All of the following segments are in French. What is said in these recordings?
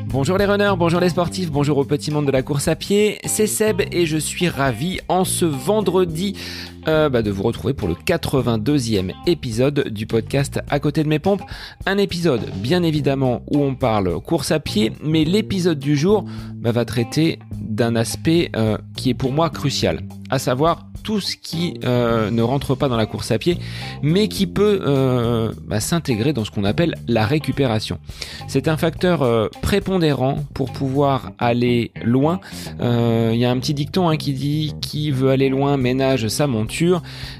Bonjour les runners, bonjour les sportifs, bonjour au petit monde de la course à pied, c'est Seb et je suis ravi en ce vendredi de vous retrouver pour le 82e épisode du podcast À côté de mes pompes. Un épisode bien évidemment où on parle course à pied, mais l'épisode du jour va traiter d'un aspect qui est pour moi crucial, à savoir tout ce qui ne rentre pas dans la course à pied, mais qui peut s'intégrer dans ce qu'on appelle la récupération. C'est un facteur prépondérant pour pouvoir aller loin. Il y a un petit dicton qui dit « Qui veut aller loin ménage sa monture ».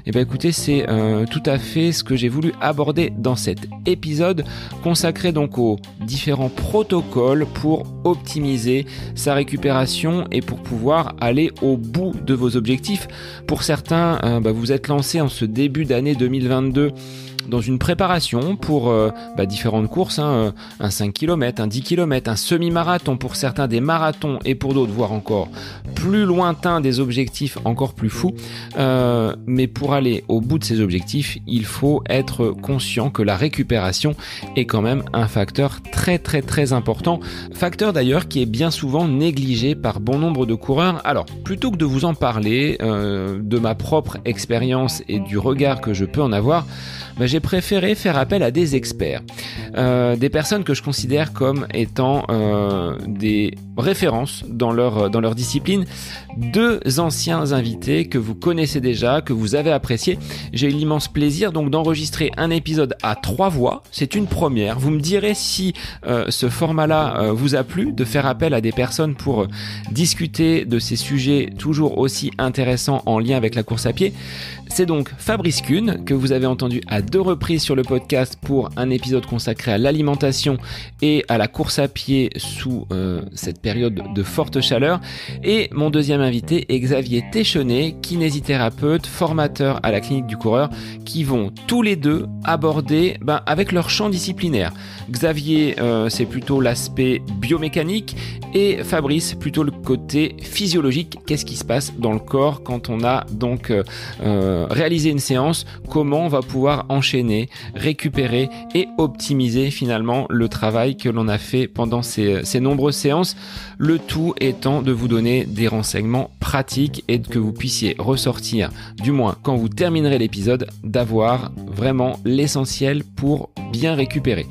Et écoutez, c'est tout à fait ce que j'ai voulu aborder dans cet épisode, consacré donc aux différents protocoles pour optimiser sa récupération et pour pouvoir aller au bout de vos objectifs. Pour certains, vous êtes lancé en ce début d'année 2022 dans une préparation pour différentes courses, un 5 km, un 10 km, un semi-marathon, pour certains des marathons et pour d'autres, voire encore plus lointains, des objectifs encore plus fous. Mais pour aller au bout de ces objectifs, il faut être conscient que la récupération est quand même un facteur très très très important. Facteur d'ailleurs qui est bien souvent négligé par bon nombre de coureurs. Alors, plutôt que de vous en parler, de ma propre expérience et du regard que je peux en avoir, j'ai préféré faire appel à des experts, des personnes que je considère comme étant des références dans leur discipline, deux anciens invités que vous connaissez déjà, que vous avez appréciés. J'ai eu l'immense plaisir donc d'enregistrer un épisode à 3 voix, c'est une première. Vous me direz si ce format-là vous a plu, de faire appel à des personnes pour discuter de ces sujets toujours aussi intéressants en lien avec la course à pied. C'est donc Fabrice Kuhn, que vous avez entendu à 2 reprises sur le podcast pour un épisode consacré à l'alimentation et à la course à pied sous cette période de forte chaleur. Et mon deuxième invité est Xavier Téchenet, kinésithérapeute, formateur à la clinique du coureur, qui vont tous les deux aborder avec leur champ disciplinaire. Xavier, c'est plutôt l'aspect biomécanique et Fabrice, plutôt le côté physiologique. Qu'est-ce qui se passe dans le corps quand on a donc réalisé une séance? Comment on va pouvoir enchaîner, récupérer et optimiser finalement le travail que l'on a fait pendant ces nombreuses séances, le tout étant de vous donner des renseignements pratiques et que vous puissiez ressortir, du moins quand vous terminerez l'épisode, d'avoir vraiment l'essentiel pour bien récupérer.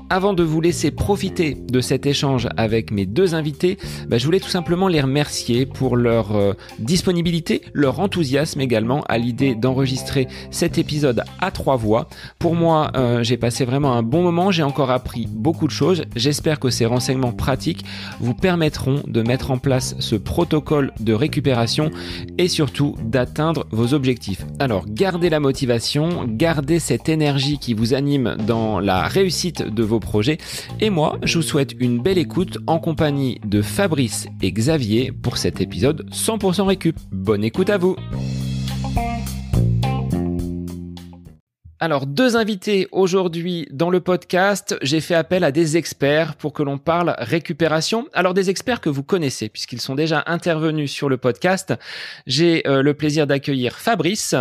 Avant de vous laisser profiter de cet échange avec mes deux invités, je voulais tout simplement les remercier pour leur disponibilité, leur enthousiasme également à l'idée d'enregistrer cet épisode à 3 voix. Pour moi, j'ai passé vraiment un bon moment, j'ai encore appris beaucoup de choses. J'espère que ces renseignements pratiques vous permettront de mettre en place ce protocole de récupération et surtout d'atteindre vos objectifs. Alors, gardez la motivation, gardez cette énergie qui vous anime dans la réussite de vos projets. Et moi, je vous souhaite une belle écoute en compagnie de Fabrice et Xavier pour cet épisode 100% récup. Bonne écoute à vous. Alors, 2 invités aujourd'hui dans le podcast. J'ai fait appel à des experts pour que l'on parle récupération. Alors, des experts que vous connaissez puisqu'ils sont déjà intervenus sur le podcast. J'ai le plaisir d'accueillir Fabrice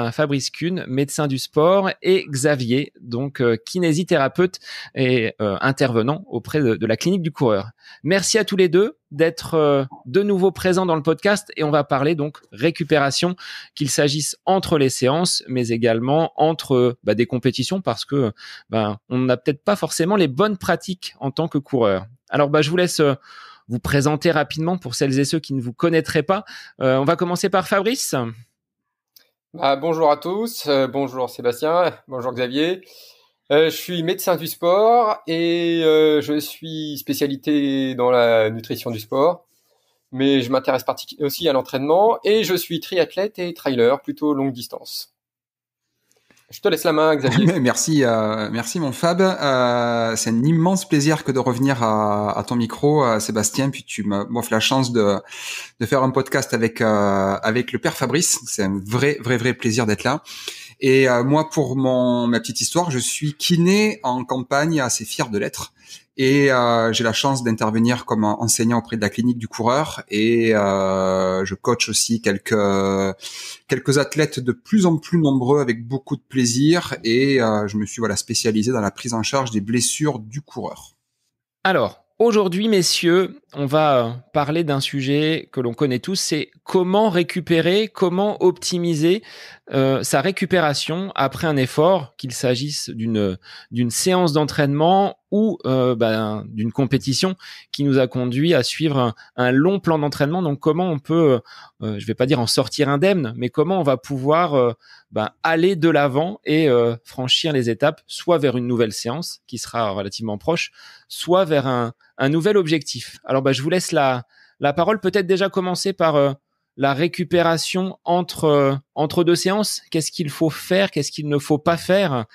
Kuhn, médecin du sport, et Xavier, donc kinésithérapeute et intervenant auprès de la clinique du coureur. Merci à tous les deux d'être de nouveau présents dans le podcast et on va parler donc récupération, qu'il s'agisse entre les séances mais également entre des compétitions parce que on n'a peut-être pas forcément les bonnes pratiques en tant que coureur. Alors je vous laisse vous présenter rapidement pour celles et ceux qui ne vous connaîtraient pas. On va commencer par Fabrice. Bonjour à tous, bonjour Sébastien, bonjour Xavier. Je suis médecin du sport et je suis spécialité dans la nutrition du sport, mais je m'intéresse aussi à l'entraînement et je suis triathlète et trailer, plutôt longue distance. Je te laisse la main, Xavier. Merci mon Fab. C'est un immense plaisir que de revenir à ton micro, Sébastien. Puis tu m'offres la chance de faire un podcast avec le père Fabrice. C'est un vrai plaisir d'être là. Et moi, pour ma petite histoire, je suis kiné en campagne, assez fier de l'être. Et j'ai la chance d'intervenir comme enseignant auprès de la clinique du coureur. Et je coach aussi quelques athlètes de plus en plus nombreux avec beaucoup de plaisir. Et je me suis spécialisé dans la prise en charge des blessures du coureur. Alors, aujourd'hui, messieurs, on va parler d'un sujet que l'on connaît tous, c'est comment récupérer, comment optimiser sa récupération après un effort, qu'il s'agisse d'une séance d'entraînement ou d'une compétition qui nous a conduit à suivre un long plan d'entraînement. Donc, comment on peut, je vais pas dire en sortir indemne, mais comment on va pouvoir aller de l'avant et franchir les étapes, soit vers une nouvelle séance qui sera relativement proche, soit vers un nouvel objectif. Alors, je vous laisse la parole. Peut-être déjà commencer par la récupération entre deux séances. Qu'est-ce qu'il faut faire? Qu'est-ce qu'il ne faut pas faire?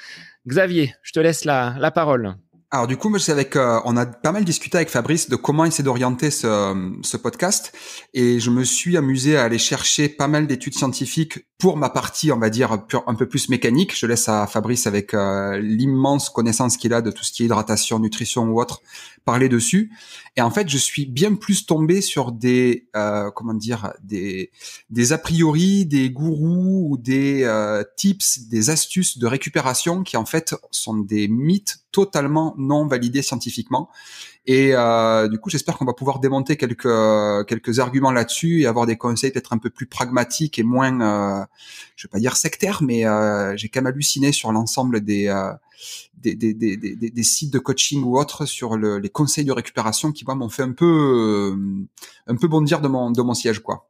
Xavier, je te laisse la parole. Alors du coup, moi, c'est on a pas mal discuté avec Fabrice de comment essayer d'orienter ce podcast, et je me suis amusé à aller chercher pas mal d'études scientifiques pour ma partie, on va dire, un peu plus mécanique. Je laisse à Fabrice, avec l'immense connaissance qu'il a de tout ce qui est hydratation, nutrition ou autre, parler dessus. Et en fait, je suis bien plus tombé sur des a priori, des gourous ou des tips, des astuces de récupération qui en fait sont des mythes totalement non validés scientifiquement. Et du coup, j'espère qu'on va pouvoir démonter quelques arguments là-dessus et avoir des conseils peut-être un peu plus pragmatiques et moins, je vais pas dire sectaires, mais j'ai quand même halluciné sur l'ensemble des sites de coaching ou autres sur les conseils de récupération qui, moi, m'ont fait un peu bondir de mon siège, quoi.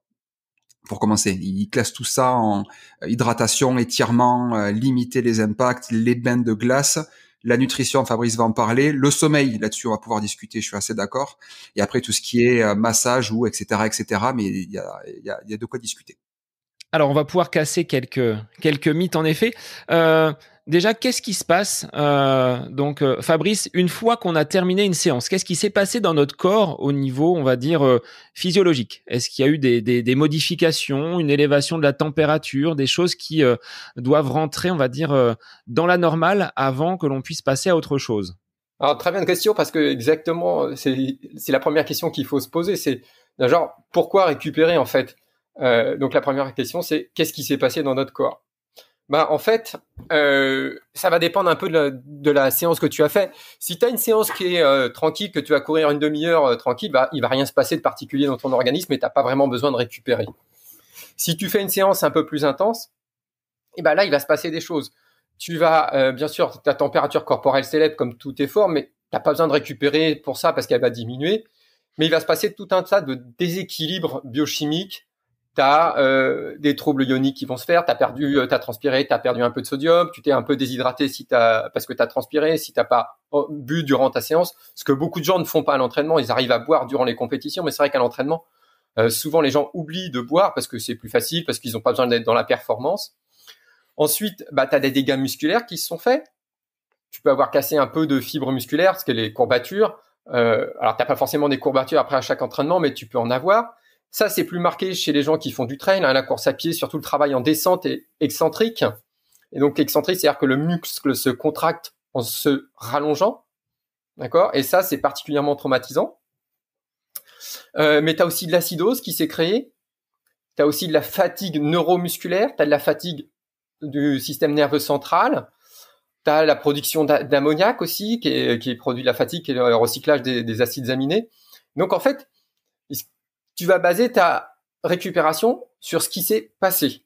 Pour commencer, ils classent tout ça en hydratation, étirement, limiter les impacts, les bains de glace. La nutrition, Fabrice va en parler. Le sommeil, là-dessus, on va pouvoir discuter, je suis assez d'accord. Et après, tout ce qui est massage ou etc., mais il y a de quoi discuter. Alors, on va pouvoir casser quelques mythes, en effet. Déjà, qu'est-ce qui se passe Fabrice, une fois qu'on a terminé une séance, qu'est-ce qui s'est passé dans notre corps au niveau, on va dire, physiologique? Est-ce qu'il y a eu des modifications, une élévation de la température, des choses qui doivent rentrer, on va dire, dans la normale avant que l'on puisse passer à autre chose? Alors, très bien de question, parce que exactement, c'est la première question qu'il faut se poser, c'est genre, pourquoi récupérer, en fait? Donc la première question, c'est qu'est-ce qui s'est passé dans notre corps? En fait, ça va dépendre un peu de la séance que tu as fait. Si tu as une séance qui est tranquille, que tu vas courir une demi-heure tranquille, il va rien se passer de particulier dans ton organisme et t'as pas vraiment besoin de récupérer. Si tu fais une séance un peu plus intense, là, il va se passer des choses. Tu vas, bien sûr, ta température corporelle s'élève comme tout effort, mais t'as pas besoin de récupérer pour ça parce qu'elle va diminuer. Mais il va se passer tout un tas de déséquilibres biochimiques. T'as des troubles ioniques qui vont se faire, t'as transpiré, t'as perdu un peu de sodium, tu t'es un peu déshydraté parce que t'as transpiré, si t'as pas bu durant ta séance, ce que beaucoup de gens ne font pas à l'entraînement, ils arrivent à boire durant les compétitions, mais c'est vrai qu'à l'entraînement, souvent les gens oublient de boire parce que c'est plus facile, parce qu'ils n'ont pas besoin d'être dans la performance. Ensuite, t'as des dégâts musculaires qui se sont faits. Tu peux avoir cassé un peu de fibres musculaires, parce que les courbatures, alors t'as pas forcément des courbatures après à chaque entraînement, mais tu peux en avoir. Ça, c'est plus marqué chez les gens qui font du trail, la course à pied, surtout le travail en descente et excentrique. Et donc, excentrique, c'est-à-dire que le muscle se contracte en se rallongeant. D'accord? Et ça, c'est particulièrement traumatisant. Mais tu as aussi de l'acidose qui s'est créée. Tu as aussi de la fatigue neuromusculaire. Tu as de la fatigue du système nerveux central. Tu as la production d'ammoniac aussi, qui produit de la fatigue, qui est le recyclage des acides aminés. Donc, en fait, tu vas baser ta récupération sur ce qui s'est passé.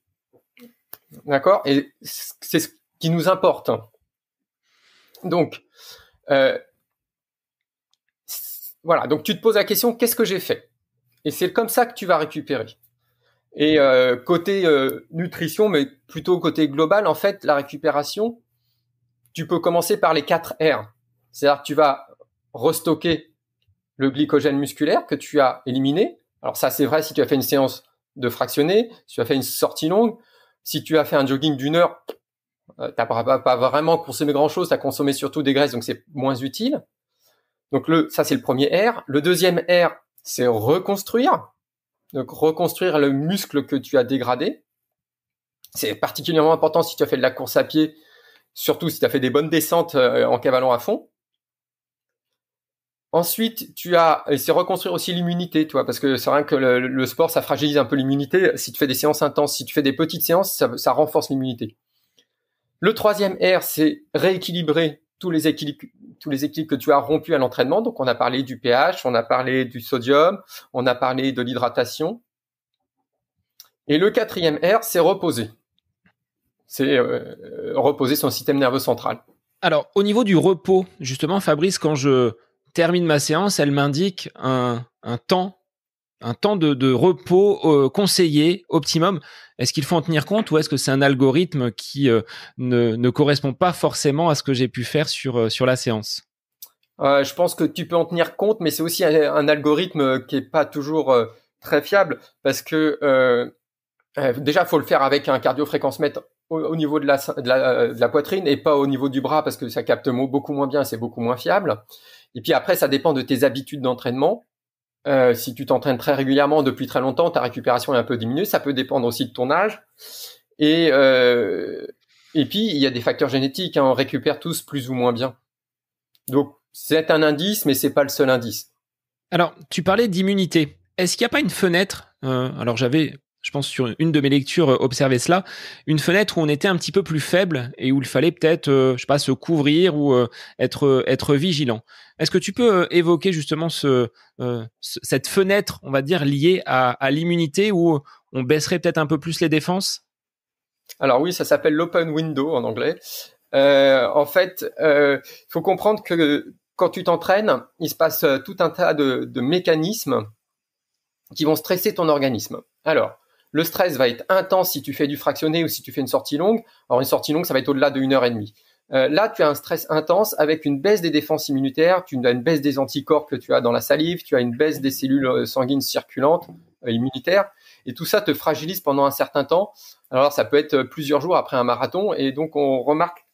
D'accord? Et c'est ce qui nous importe. Donc, voilà. Donc, tu te poses la question, qu'est-ce que j'ai fait? Et c'est comme ça que tu vas récupérer. Et côté nutrition, mais plutôt côté global, en fait, la récupération, tu peux commencer par les 4 R. C'est-à-dire que tu vas restocker le glycogène musculaire que tu as éliminé. Alors ça, c'est vrai si tu as fait une séance de fractionné, si tu as fait une sortie longue, si tu as fait un jogging d'1 heure, t'as pas vraiment consommé grand-chose, tu as consommé surtout des graisses, donc c'est moins utile. Donc ça, c'est le premier R. Le deuxième R, c'est reconstruire. Donc reconstruire le muscle que tu as dégradé. C'est particulièrement important si tu as fait de la course à pied, surtout si tu as fait des bonnes descentes en cavalant à fond. Ensuite, c'est reconstruire aussi l'immunité, tu vois, parce que c'est vrai que le sport, ça fragilise un peu l'immunité. Si tu fais des séances intenses, si tu fais des petites séances, ça renforce l'immunité. Le troisième R, c'est rééquilibrer tous les équilibres que tu as rompus à l'entraînement. Donc, on a parlé du pH, on a parlé du sodium, on a parlé de l'hydratation. Et le quatrième R, c'est reposer. C'est reposer son système nerveux central. Alors, au niveau du repos, justement, Fabrice, quand je termine ma séance, elle m'indique un temps de repos conseillé, optimum. Est-ce qu'il faut en tenir compte ou est-ce que c'est un algorithme qui ne correspond pas forcément à ce que j'ai pu faire sur la séance? Je pense que tu peux en tenir compte, mais c'est aussi un algorithme qui est pas toujours très fiable parce que déjà, faut le faire avec un cardio-fréquence-mètre au niveau de la poitrine et pas au niveau du bras parce que ça capte beaucoup moins bien, c'est beaucoup moins fiable. Et puis après, ça dépend de tes habitudes d'entraînement. Si tu t'entraînes très régulièrement depuis très longtemps, ta récupération est un peu diminuée. Ça peut dépendre aussi de ton âge. Et puis, il y a des facteurs génétiques. On récupère tous plus ou moins bien. Donc, c'est un indice, mais c'est pas le seul indice. Alors, tu parlais d'immunité. Est-ce qu'il n'y a pas une fenêtre alors, je pense sur une de mes lectures, observé cela, une fenêtre où on était un petit peu plus faible et où il fallait peut-être, je sais pas, se couvrir ou être vigilant. Est-ce que tu peux évoquer justement cette fenêtre, on va dire, liée à l'immunité où on baisserait peut-être un peu plus les défenses? Alors oui, ça s'appelle l'open window en anglais. En fait, faut comprendre que quand tu t'entraînes, il se passe tout un tas de mécanismes qui vont stresser ton organisme. Alors, le stress va être intense si tu fais du fractionné ou si tu fais une sortie longue. Alors, une sortie longue, ça va être au-delà de 1h30. Là, tu as un stress intense avec une baisse des défenses immunitaires, tu as une baisse des anticorps que tu as dans la salive, tu as une baisse des cellules sanguines circulantes immunitaires, et tout ça te fragilise pendant un certain temps. Alors, ça peut être plusieurs jours après un marathon, et donc on remarque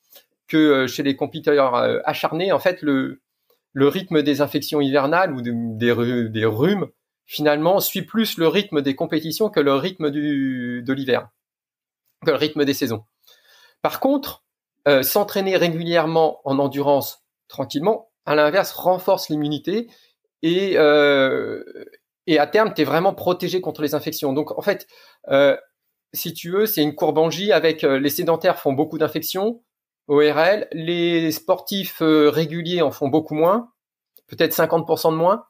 que chez les compétiteurs acharnés, en fait, le rythme des infections hivernales ou des rhumes, finalement, suit plus le rythme des compétitions que le rythme de l'hiver, que le rythme des saisons. Par contre, s'entraîner régulièrement en endurance tranquillement, à l'inverse, renforce l'immunité et à terme, tu es vraiment protégé contre les infections. Donc, en fait, si tu veux, c'est une courbe en J avec les sédentaires font beaucoup d'infections, ORL, les sportifs réguliers en font beaucoup moins, peut-être 50% de moins,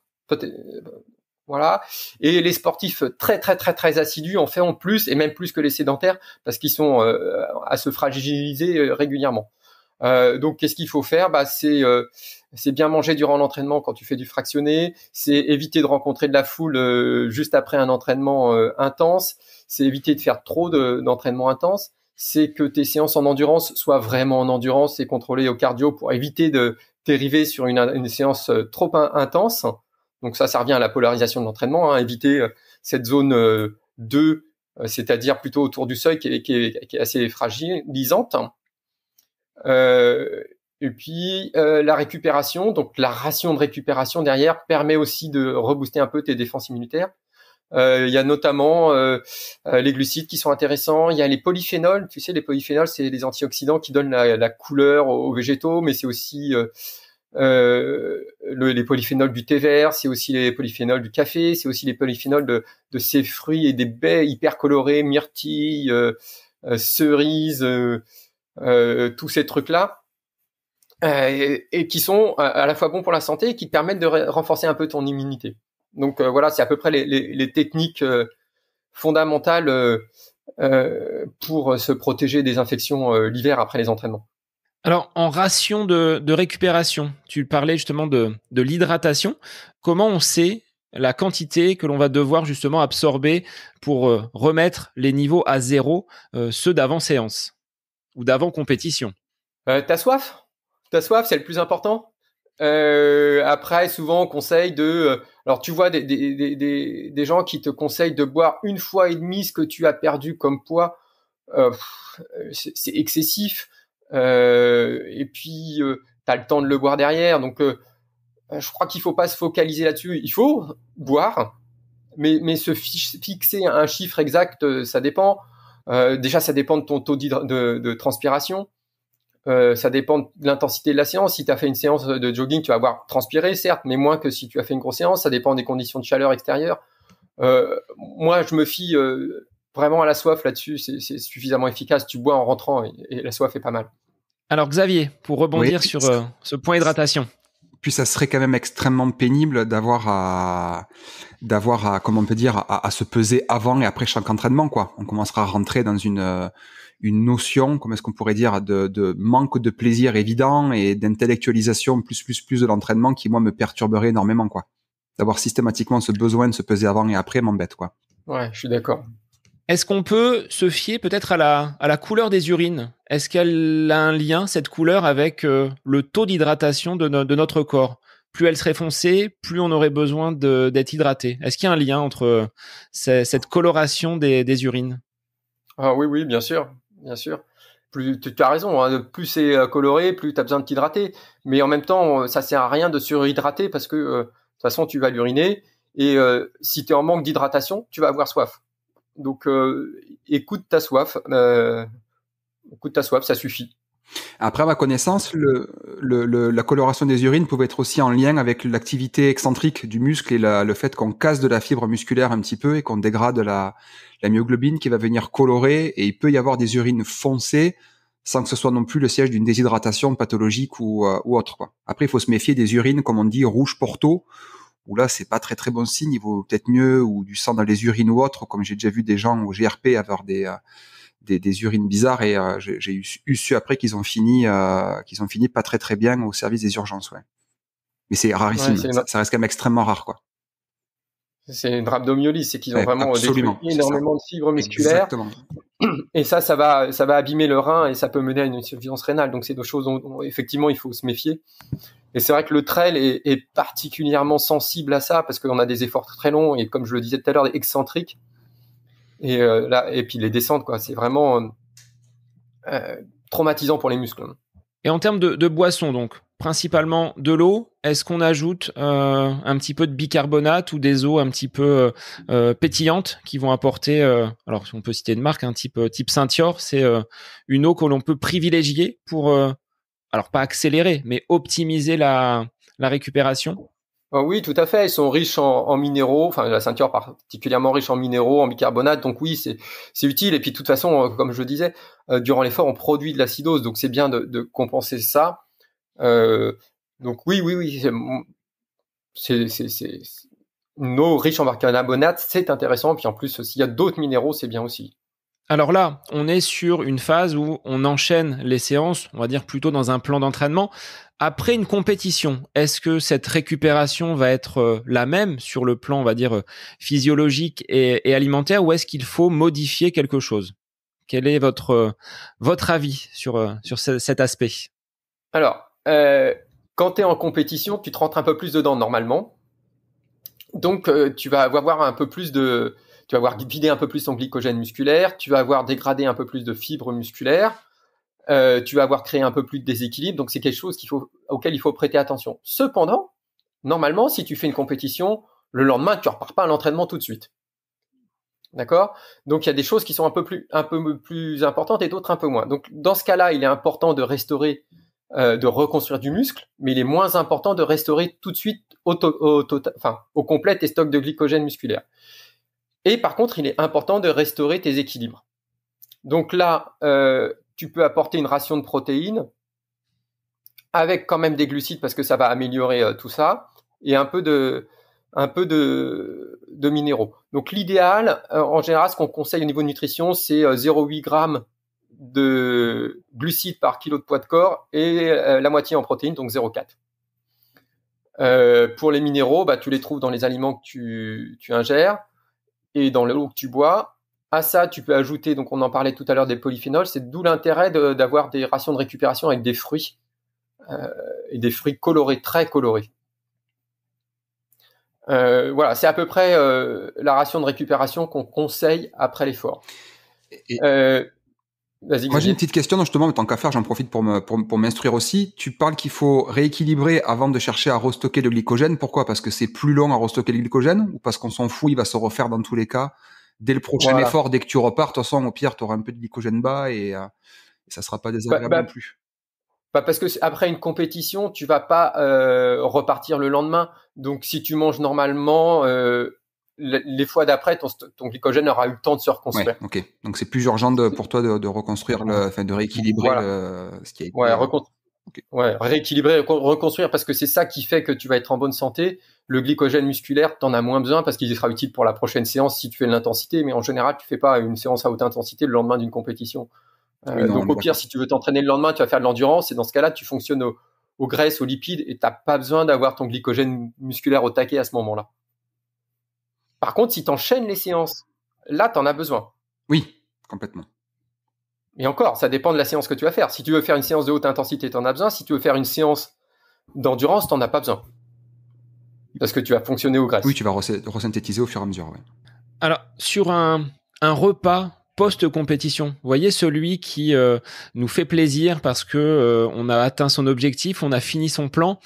voilà. Et les sportifs très très très très assidus en font plus et même plus que les sédentaires parce qu'ils sont à se fragiliser régulièrement. Donc qu'est-ce qu'il faut faire? C'est bien manger durant l'entraînement quand tu fais du fractionné, c'est éviter de rencontrer de la foule juste après un entraînement intense, c'est éviter de faire trop d'entraînement intense, c'est que tes séances en endurance soient vraiment en endurance et contrôlées au cardio pour éviter de dériver sur une séance trop intense. Donc ça revient à la polarisation de l'entraînement, éviter cette zone 2, c'est-à-dire plutôt autour du seuil qui est assez fragilisante. Et puis la récupération, donc la ration de récupération derrière permet aussi de rebooster un peu tes défenses immunitaires. Il y a notamment les glucides qui sont intéressants. Il y a les polyphénols. Tu sais, les polyphénols, c'est les antioxydants qui donnent la couleur aux végétaux, mais c'est aussi les polyphénols du thé vert, c'est aussi les polyphénols du café, c'est aussi les polyphénols de ces fruits et des baies hyper colorées, myrtilles, cerises, tous ces trucs-là, et qui sont à la fois bons pour la santé et qui te permettent de renforcer un peu ton immunité. Donc voilà, c'est à peu près les techniques fondamentales pour se protéger des infections l'hiver après les entraînements. Alors, en ration de récupération, tu parlais justement de l'hydratation. Comment on sait la quantité que l'on va devoir justement absorber pour remettre les niveaux à zéro, ceux d'avant séance ou d'avant compétition? T'as soif? T'as soif, c'est le plus important. Après, souvent, on conseille alors, tu vois des gens qui te conseillent de boire 1,5 fois ce que tu as perdu comme poids. C'est excessif. Et puis, t'as le temps de le boire derrière. Donc, je crois qu'il faut pas se focaliser là-dessus. Il faut boire, mais se fixer un chiffre exact, ça dépend. Déjà, ça dépend de ton taux de transpiration. Ça dépend de l'intensité de la séance. Si tu as fait une séance de jogging, tu vas avoir transpiré, certes, mais moins que si tu as fait une grosse séance. Ça dépend des conditions de chaleur extérieure. Moi, je me fie vraiment à la soif là-dessus. C'est suffisamment efficace. Tu bois en rentrant et la soif est pas mal. Alors Xavier, pour rebondir sur ce point hydratation. Puis ça serait quand même extrêmement pénible d'avoir à comment on peut dire, à se peser avant et après chaque entraînement, quoi. On commencera à rentrer dans une notion, comment est-ce qu'on pourrait dire, de manque de plaisir évident et d'intellectualisation plus de l'entraînement qui, moi, me perturberait énormément, quoi. D'avoir systématiquement ce besoin de se peser avant et après m'embête, quoi. Ouais, je suis d'accord. Est-ce qu'on peut se fier peut-être à la couleur des urines? Est-ce qu'elle a un lien, cette couleur, avec le taux d'hydratation de notre corps? Plus elle serait foncée, plus on aurait besoin d'être hydraté. Est-ce qu'il y a un lien entre cette coloration des urines? Ah oui, bien sûr. Bien sûr. Tu as raison, hein, plus c'est coloré, plus tu as besoin de t'hydrater. Mais en même temps, ça sert à rien de surhydrater parce que de toute façon, tu vas l'uriner. Et si tu es en manque d'hydratation, tu vas avoir soif. Donc, écoute ta soif, ça suffit. Après, à ma connaissance, la coloration des urines pouvait être aussi en lien avec l'activité excentrique du muscle et le fait qu'on casse de la fibre musculaire un petit peu et qu'on dégrade la myoglobine qui va venir colorer, et il peut y avoir des urines foncées sans que ce soit non plus le siège d'une déshydratation pathologique ou autre, quoi. Après, il faut se méfier des urines, comme on dit, rouge porto, où là, c'est pas très très bon signe. Il vaut peut-être mieux, ou du sang dans les urines ou autre, comme j'ai déjà vu des gens au GRP avoir des urines bizarres, et j'ai eu su après qu'ils ont fini pas très très bien au service des urgences, ouais. Mais c'est rarissime, ça reste quand même extrêmement rare, quoi. C'est une rhabdomyolyse, c'est qu'ils ont vraiment détruit énormément de fibres musculaires. Exactement. Et ça va abîmer le rein et ça peut mener à une insuffisance rénale. Donc c'est deux choses dont effectivement il faut se méfier. Et c'est vrai que le trail est particulièrement sensible à ça parce qu'on a des efforts très longs et, comme je le disais tout à l'heure, excentriques. Et puis les descentes, quoi, c'est vraiment traumatisant pour les muscles. Et en termes de boissons, donc, principalement de l'eau, est-ce qu'on ajoute un petit peu de bicarbonate ou des eaux un petit peu pétillantes qui vont apporter, alors on peut citer une marque, un type Saint-Yor, c'est une eau que l'on peut privilégier pour, alors pas accélérer, mais optimiser la récupération? Oui, tout à fait. Ils sont riches en minéraux. Enfin, la Saint-Yor particulièrement riche en minéraux, en bicarbonate. Donc oui, c'est utile. Et puis de toute façon, comme je le disais, durant l'effort, on produit de l'acidose. Donc c'est bien de compenser ça. Donc oui. C'est une eau riche en bicarbonate, c'est intéressant. Puis en plus, s'il y a d'autres minéraux, c'est bien aussi. Alors là, on est sur une phase où on enchaîne les séances, on va dire plutôt dans un plan d'entraînement. Après une compétition, est-ce que cette récupération va être la même sur le plan, on va dire, physiologique et alimentaire, ou est-ce qu'il faut modifier quelque chose? Quel est votre avis sur cet aspect? Alors, quand tu es en compétition, tu te rentres un peu plus dedans normalement. Donc, tu vas avoir un peu plus tu vas avoir vidé un peu plus ton glycogène musculaire, tu vas avoir dégradé un peu plus de fibres musculaires, tu vas avoir créé un peu plus de déséquilibre. Donc, c'est quelque chose auquel il faut prêter attention. Cependant, normalement, si tu fais une compétition, le lendemain, tu ne repars pas à l'entraînement tout de suite. D'accord? Donc, il y a des choses qui sont un peu plus importantes et d'autres un peu moins. Donc, dans ce cas-là, il est important de restaurer, de reconstruire du muscle, mais il est moins important de restaurer tout de suite au complet tes stocks de glycogène musculaire. Et par contre, il est important de restaurer tes équilibres. Donc là, tu peux apporter une ration de protéines avec quand même des glucides parce que ça va améliorer tout ça, et un peu de minéraux. Donc l'idéal, en général, ce qu'on conseille au niveau de nutrition, c'est 0,8 grammes de glucides par kilo de poids de corps et la moitié en protéines, donc 0,4. Pour les minéraux, tu les trouves dans les aliments que tu ingères et dans l'eau que tu bois. À ça, tu peux ajouter, donc on en parlait tout à l'heure, des polyphénols. C'est d'où l'intérêt d'avoir des rations de récupération avec des fruits et des fruits colorés, très colorés. Voilà, c'est à peu près la ration de récupération qu'on conseille après l'effort. Vas-y. Moi, j'ai une petite question, justement, en tant qu'affaire, j'en profite pour m'instruire aussi. Tu parles qu'il faut rééquilibrer avant de chercher à restocker le glycogène. Pourquoi? Parce que c'est plus long à restocker le glycogène, ou parce qu'on s'en fout, il va se refaire dans tous les cas dès le prochain Voilà. effort, dès que tu repars, de toute façon, au pire, tu auras un peu de glycogène bas et ça sera pas désagréable non plus. Parce que après une compétition, tu vas pas repartir le lendemain. Donc, si tu manges normalement, les fois d'après, ton glycogène aura eu le temps de se reconstruire. Ouais, ok. Donc, c'est plus urgent pour toi de reconstruire, de rééquilibrer ce qui a été. Ouais, rééquilibrer, reconstruire, parce que c'est ça qui fait que tu vas être en bonne santé. Le glycogène musculaire, t'en as moins besoin parce qu'il sera utile pour la prochaine séance si tu fais de l'intensité. Mais en général, tu fais pas une séance à haute intensité le lendemain d'une compétition. Oui, non, donc au pire, si tu veux t'entraîner le lendemain, tu vas faire de l'endurance et dans ce cas-là, tu fonctionnes aux graisses, aux lipides et t'as pas besoin d'avoir ton glycogène musculaire au taquet à ce moment-là. Par contre, si t'enchaînes les séances, là, t'en as besoin. Oui, complètement. Et encore, ça dépend de la séance que tu vas faire. Si tu veux faire une séance de haute intensité, t'en as besoin. Si tu veux faire une séance d'endurance, t'en as pas besoin. Parce que tu vas fonctionner aux graisses. Oui, tu vas resynthétiser au fur et à mesure. Ouais. Alors, sur un repas post-compétition, vous voyez, celui qui nous fait plaisir parce que on a atteint son objectif, on a fini son plan.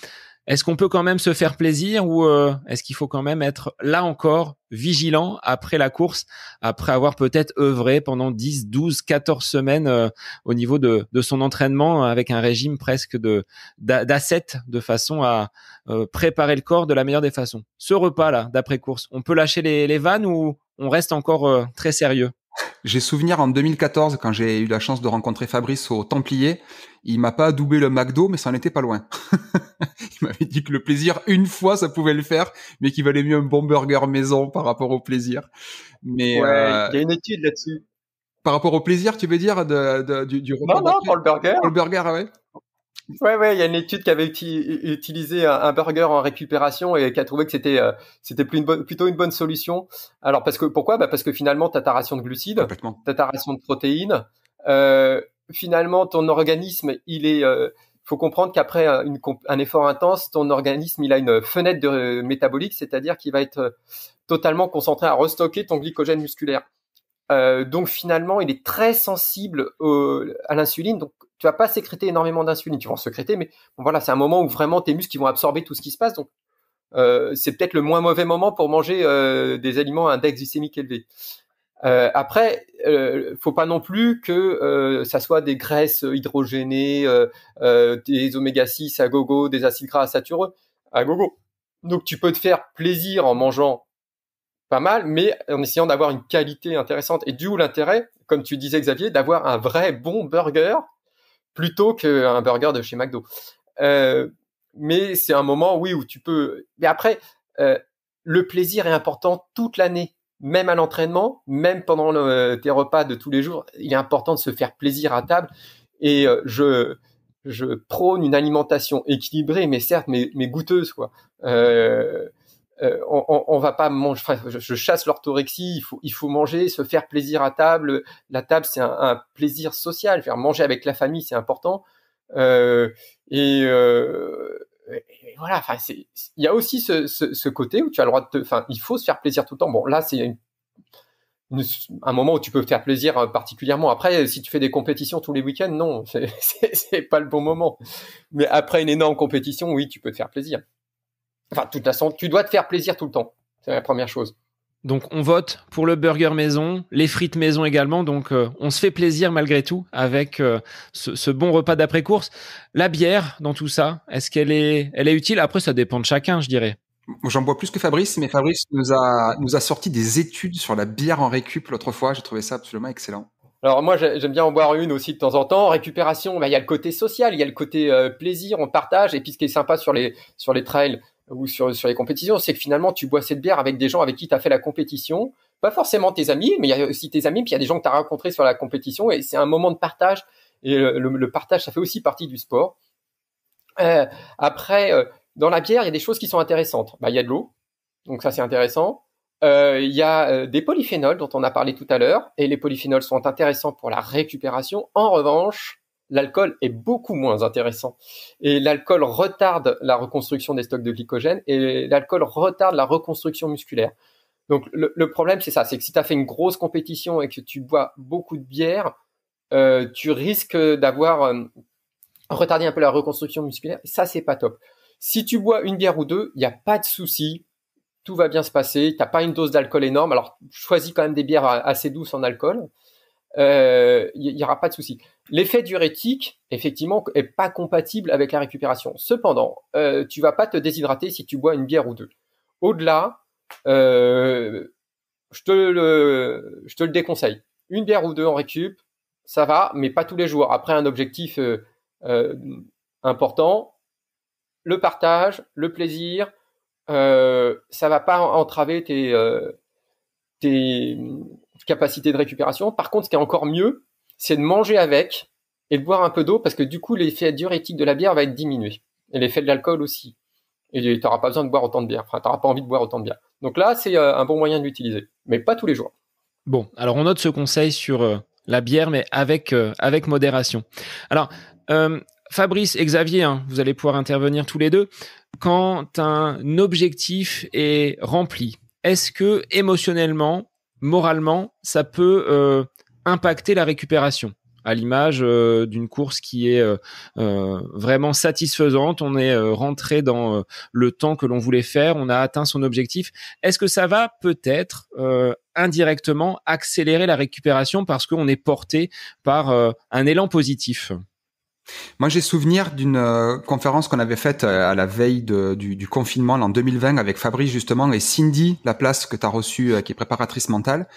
Est-ce qu'on peut quand même se faire plaisir ou est-ce qu'il faut quand même être là encore vigilant après la course, après avoir peut-être œuvré pendant 10, 12, 14 semaines au niveau de son entraînement avec un régime presque d'ascète de façon à préparer le corps de la meilleure des façons. Ce repas-là d'après-course, on peut lâcher les vannes ou on reste encore très sérieux? J'ai souvenir en 2014 quand j'ai eu la chance de rencontrer Fabrice au Templier, il m'a pas adoubé le McDo, mais ça en était pas loin. Il m'avait dit que le plaisir, une fois, ça pouvait le faire, mais qu'il valait mieux un bon burger maison par rapport au plaisir. Mais ouais, il y a une étude là-dessus. Par rapport au plaisir, tu veux dire du repas? Non, pour le burger. Pour le burger, ouais. Ouais, il y a une étude qui avait utilisé un burger en récupération et qui a trouvé que c'était plutôt une bonne solution. Alors pourquoi? Parce que finalement t'as ta ration de glucides, t'as ta ration de protéines. Finalement ton organisme, faut comprendre qu'après un effort intense, ton organisme il a une fenêtre de métabolique, c'est-à-dire qu'il va être totalement concentré à restocker ton glycogène musculaire. Donc finalement, il est très sensible à l'insuline. Donc tu vas pas sécréter énormément d'insuline. Tu vas en sécréter, mais bon, voilà, c'est un moment où vraiment tes muscles vont absorber tout ce qui se passe. Donc c'est peut-être le moins mauvais moment pour manger des aliments à index glycémique élevé. Après, faut pas non plus que ça soit des graisses hydrogénées, des oméga 6 à gogo, des acides gras satureux à gogo. Donc tu peux te faire plaisir en mangeant pas mal, mais en essayant d'avoir une qualité intéressante. Et d'où l'intérêt, comme tu disais Xavier, d'avoir un vrai bon burger plutôt qu'un burger de chez McDo. Mais c'est un moment, oui, où tu peux... Mais après, le plaisir est important toute l'année, même à l'entraînement, même pendant tes repas de tous les jours. Il est important de se faire plaisir à table. Et je prône une alimentation équilibrée, mais certes, mais goûteuse, quoi. On va pas manger. Enfin, je chasse l'orthorexie. Il faut manger, se faire plaisir à table. La table, c'est un plaisir social. Faire manger avec la famille, c'est important. Et voilà. Enfin, il y a aussi ce côté où tu as le droit enfin, il faut se faire plaisir tout le temps. Bon, là, c'est un moment où tu peux te faire plaisir particulièrement. Après, si tu fais des compétitions tous les week-ends, non, c'est pas le bon moment. Mais après une énorme compétition, oui, tu peux te faire plaisir. Enfin, de toute façon, tu dois te faire plaisir tout le temps. C'est la première chose. Donc, on vote pour le burger maison, les frites maison également. Donc, on se fait plaisir malgré tout avec ce bon repas d'après-course. La bière dans tout ça, est-ce qu'elle est utile? Après, ça dépend de chacun, je dirais. Moi, j'en bois plus que Fabrice, mais Fabrice nous a sorti des études sur la bière en récup l'autre fois. J'ai trouvé ça absolument excellent. Alors moi, j'aime bien en boire une aussi de temps en temps. Récupération, il y a le côté social, il y a le côté plaisir, on partage. Et puis ce qui est sympa sur les trails ou sur les compétitions, c'est que finalement, tu bois cette bière avec des gens avec qui tu as fait la compétition. Pas forcément tes amis, mais il y a aussi tes amis, puis il y a des gens que tu as rencontrés sur la compétition. Et c'est un moment de partage. Et le partage, ça fait aussi partie du sport. Après, dans la bière, il y a des choses qui sont intéressantes. Il y a de l'eau, donc ça c'est intéressant. Il y a des polyphénols dont on a parlé tout à l'heure, et les polyphénols sont intéressants pour la récupération. En revanche, l'alcool est beaucoup moins intéressant. Et l'alcool retarde la reconstruction des stocks de glycogène, et l'alcool retarde la reconstruction musculaire. Donc le problème, c'est ça, c'est que si tu as fait une grosse compétition et que tu bois beaucoup de bière, tu risques d'avoir retardé un peu la reconstruction musculaire. Ça, c'est pas top. Si tu bois une bière ou deux, il n'y a pas de souci. tout va bien se passer. T'as pas une dose d'alcool énorme. Alors, choisis quand même des bières assez douces en alcool. Y aura pas de souci. L'effet diurétique, effectivement, est pas compatible avec la récupération. Cependant, tu vas pas te déshydrater si tu bois une bière ou deux. Au-delà, je te le déconseille. Une bière ou deux en récup, ça va, mais pas tous les jours. Après, un objectif important, le partage, le plaisir, ça va pas entraver tes capacités de récupération. Par contre, ce qui est encore mieux, c'est de manger avec et de boire un peu d'eau, parce que du coup, l'effet diurétique de la bière va être diminué. Et l'effet de l'alcool aussi. Et tu n'auras pas besoin de boire autant de bière. Enfin, tu n'auras pas envie de boire autant de bière. Donc là, c'est un bon moyen de l'utiliser. Mais pas tous les jours. Bon, alors on note ce conseil sur la bière, mais avec modération. Alors, Fabrice et Xavier, hein, vous allez pouvoir intervenir tous les deux. Quand un objectif est rempli, est-ce que émotionnellement, moralement, ça peut impacter la récupération ? À l'image d'une course qui est vraiment satisfaisante, on est rentré dans le temps que l'on voulait faire, on a atteint son objectif. Est-ce que ça va peut-être indirectement accélérer la récupération parce qu'on est porté par un élan positif ? Moi, j'ai souvenir d'une conférence qu'on avait faite à la veille du confinement en 2020 avec Fabrice justement et Cindy Laplace que tu as reçue, qui est préparatrice mentale,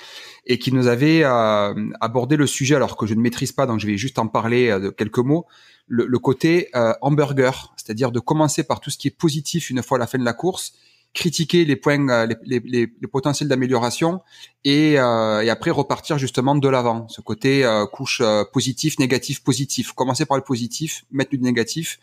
et qui nous avait abordé le sujet, alors que je ne maîtrise pas, donc je vais juste en parler de quelques mots, le côté hamburger, c'est-à-dire de commencer par tout ce qui est positif une fois à la fin de la course, critiquer les points, les potentiels d'amélioration et après repartir justement de l'avant. Ce côté couche positif, négatif, positif. Commencer par le positif, mettre du négatif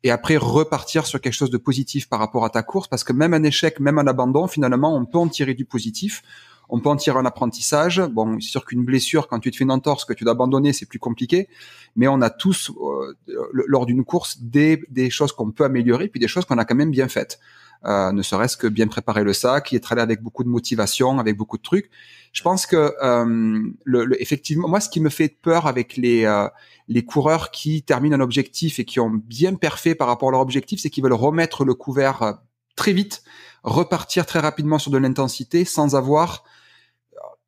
et après repartir sur quelque chose de positif par rapport à ta course, parce que même un échec, même un abandon, finalement, on peut en tirer du positif. On peut en tirer un apprentissage. Bon, c'est sûr qu'une blessure, quand tu te fais une entorse, que tu dois abandonner, c'est plus compliqué. Mais on a tous, lors d'une course, des choses qu'on peut améliorer, puis des choses qu'on a quand même bien faites. Ne serait-ce que bien préparer le sac, y être allé avec beaucoup de motivation, avec beaucoup de trucs. Je pense que effectivement, moi, ce qui me fait peur avec les coureurs qui terminent un objectif et qui ont bien perfait par rapport à leur objectif, c'est qu'ils veulent remettre le couvert très vite, repartir très rapidement sur de l'intensité sans avoir,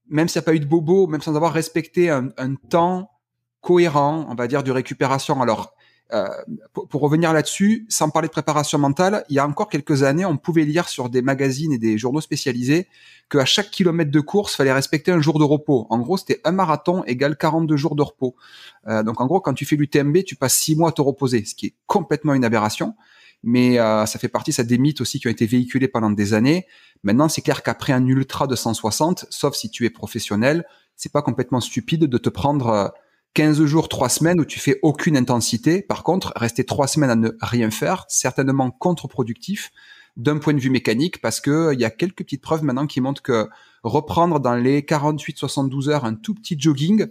même s'il n'y a pas eu de bobo, même sans avoir respecté un temps cohérent, on va dire, de récupération. Alors, pour revenir là-dessus, sans parler de préparation mentale, il y a encore quelques années, on pouvait lire sur des magazines et des journaux spécialisés qu'à chaque kilomètre de course, il fallait respecter un jour de repos. En gros, c'était un marathon égale 42 jours de repos. Donc, en gros, quand tu fais l'UTMB, tu passes 6 mois à te reposer, ce qui est complètement une aberration. Mais ça fait partie, ça des mythes aussi qui ont été véhiculés pendant des années. Maintenant, c'est clair qu'après un ultra de 160, sauf si tu es professionnel, c'est pas complètement stupide de te prendre 15 jours, 3 semaines où tu fais aucune intensité. Par contre, rester 3 semaines à ne rien faire, certainement contre-productif d'un point de vue mécanique, parce que il y a quelques petites preuves maintenant qui montrent que reprendre dans les 48-72 heures un tout petit jogging